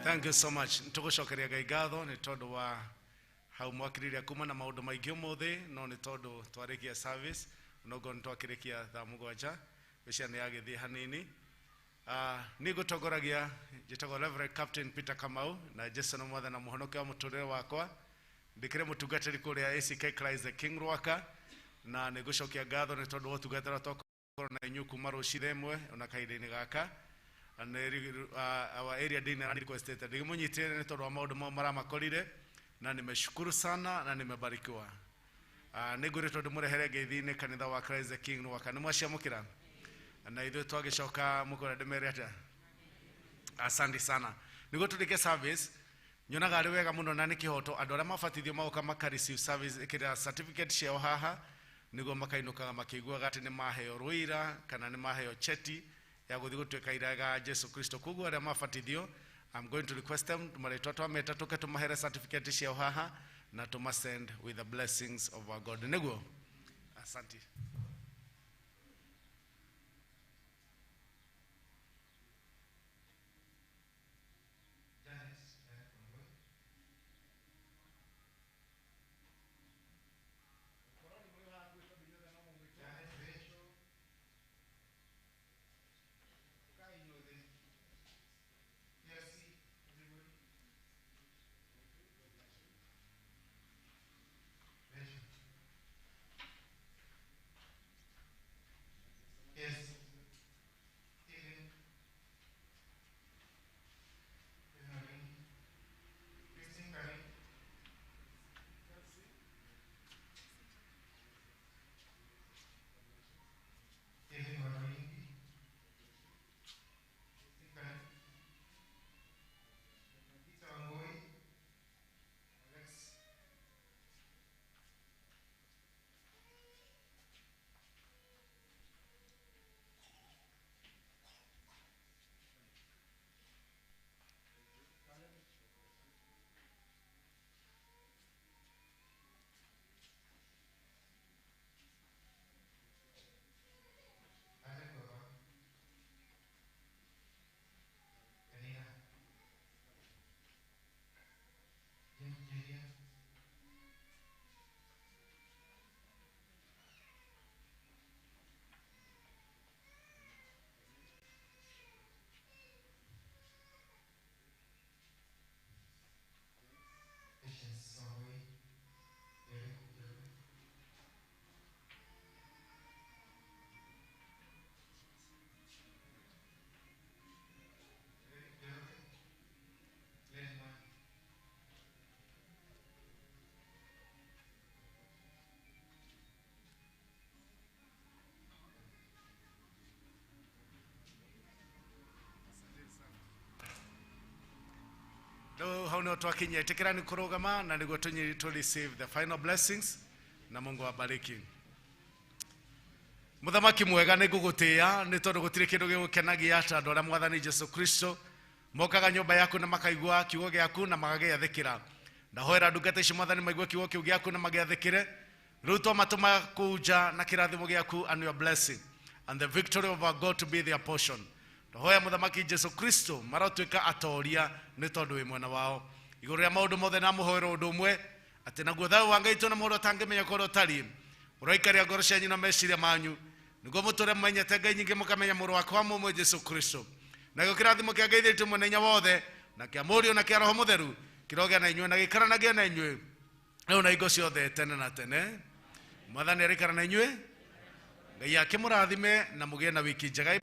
Thank you so much. Ntugucokeria Ngai ngatho ni tondu wa hau mwakiriria kuma na maundu maingi umuthi no ni tondu twarikia service nogo ntwakirikia thaa mugwanja bicia ni agithii hanini. Ni gutongoragia jitagwo Reverend Captain Peter Kamau na Jason Mwatha na muhonokia wa muturire wakwa ndikire mutungatiri kuria ACK Christ the King Rwaka na ni gucokia ngatho ni tondu wotungatira tokoro na inyu kuma rucire imwe ona kahinda-ini gaka. And our area dean and requested ndigimunyitire ni tondu wa maundu mau maramakorire na nimeshukuru sana na nimebarikiwa. Niguritwo ndimurehere ngeithi-ini kanitha wa Christ the King Rwaka nimwaciamukira na ithuĩ twagicoka mukora ndemere ata. Asante sana. Niguo turike service nyonaga ari wega muno na ni kihoto andu aria mabatithio magoka makareceive service ikira certificate ciao haha niguo makainukaga makiguaga ati ni maheo rũira kana ni maheo cheti ya guthi gutuika iraga Jesu Kristo. Koguo aria mabatithio I'm going to request them tumaretwa twameta tuke tumahere certificate ciao haha na tumasend with the blessings of our God. Niguo. Asante. hau nĩho twakinyia ĩtĩkĩra nĩ kũrũgama na nĩguo to receive the final blessings na Mungu awabariki. Mũthamaki mwega nĩ ngũgũtĩĩa nĩ tondũ gũtirĩ kĩndũ gĩgũkenagia ta andũ arĩa Mwathani Jesu Kristo mokaga nyũmba yaku na makaigua kiugo gĩaku na magagĩathĩkĩra. Ndahoera ndungata ici Mwathani maigua kiugo kĩu gĩaku na magĩathĩkĩre. Rĩu twamatũma kũu nja na kĩrathimo gĩaku and your blessing and the victory of our God to be their portion. Ndahoya Mũthamaki Jesu Kristo marotuĩka atoria nĩ tondũ wĩ mwena wao. Igũrũ rĩa maũndũ mothe na mũhoero ũndũ ũmwe atĩ naguo thayũ wa Ngai na mũndũ atangĩmenya kũrĩa ũtariĩ ũroikaria ngoro cianyu na meciria manyu nĩguo mũtũũre mũmenyete Ngai nyingĩ mũkamenya mũrũ wake wa mũmwe Jesu Kristo. Nakĩo kĩrathimo kĩa Ngai thĩinĩ mũthenya wothe na kĩa Mũriũ na kĩa Roho Mũtheru kĩrogĩa na inyuĩ na gĩikaranagie na inyuĩ rĩu na hingo ciothe tene na tene. Mwathani arĩikara na inyuĩ. Ngai akĩmũrathime na mũgĩe na wiki njega.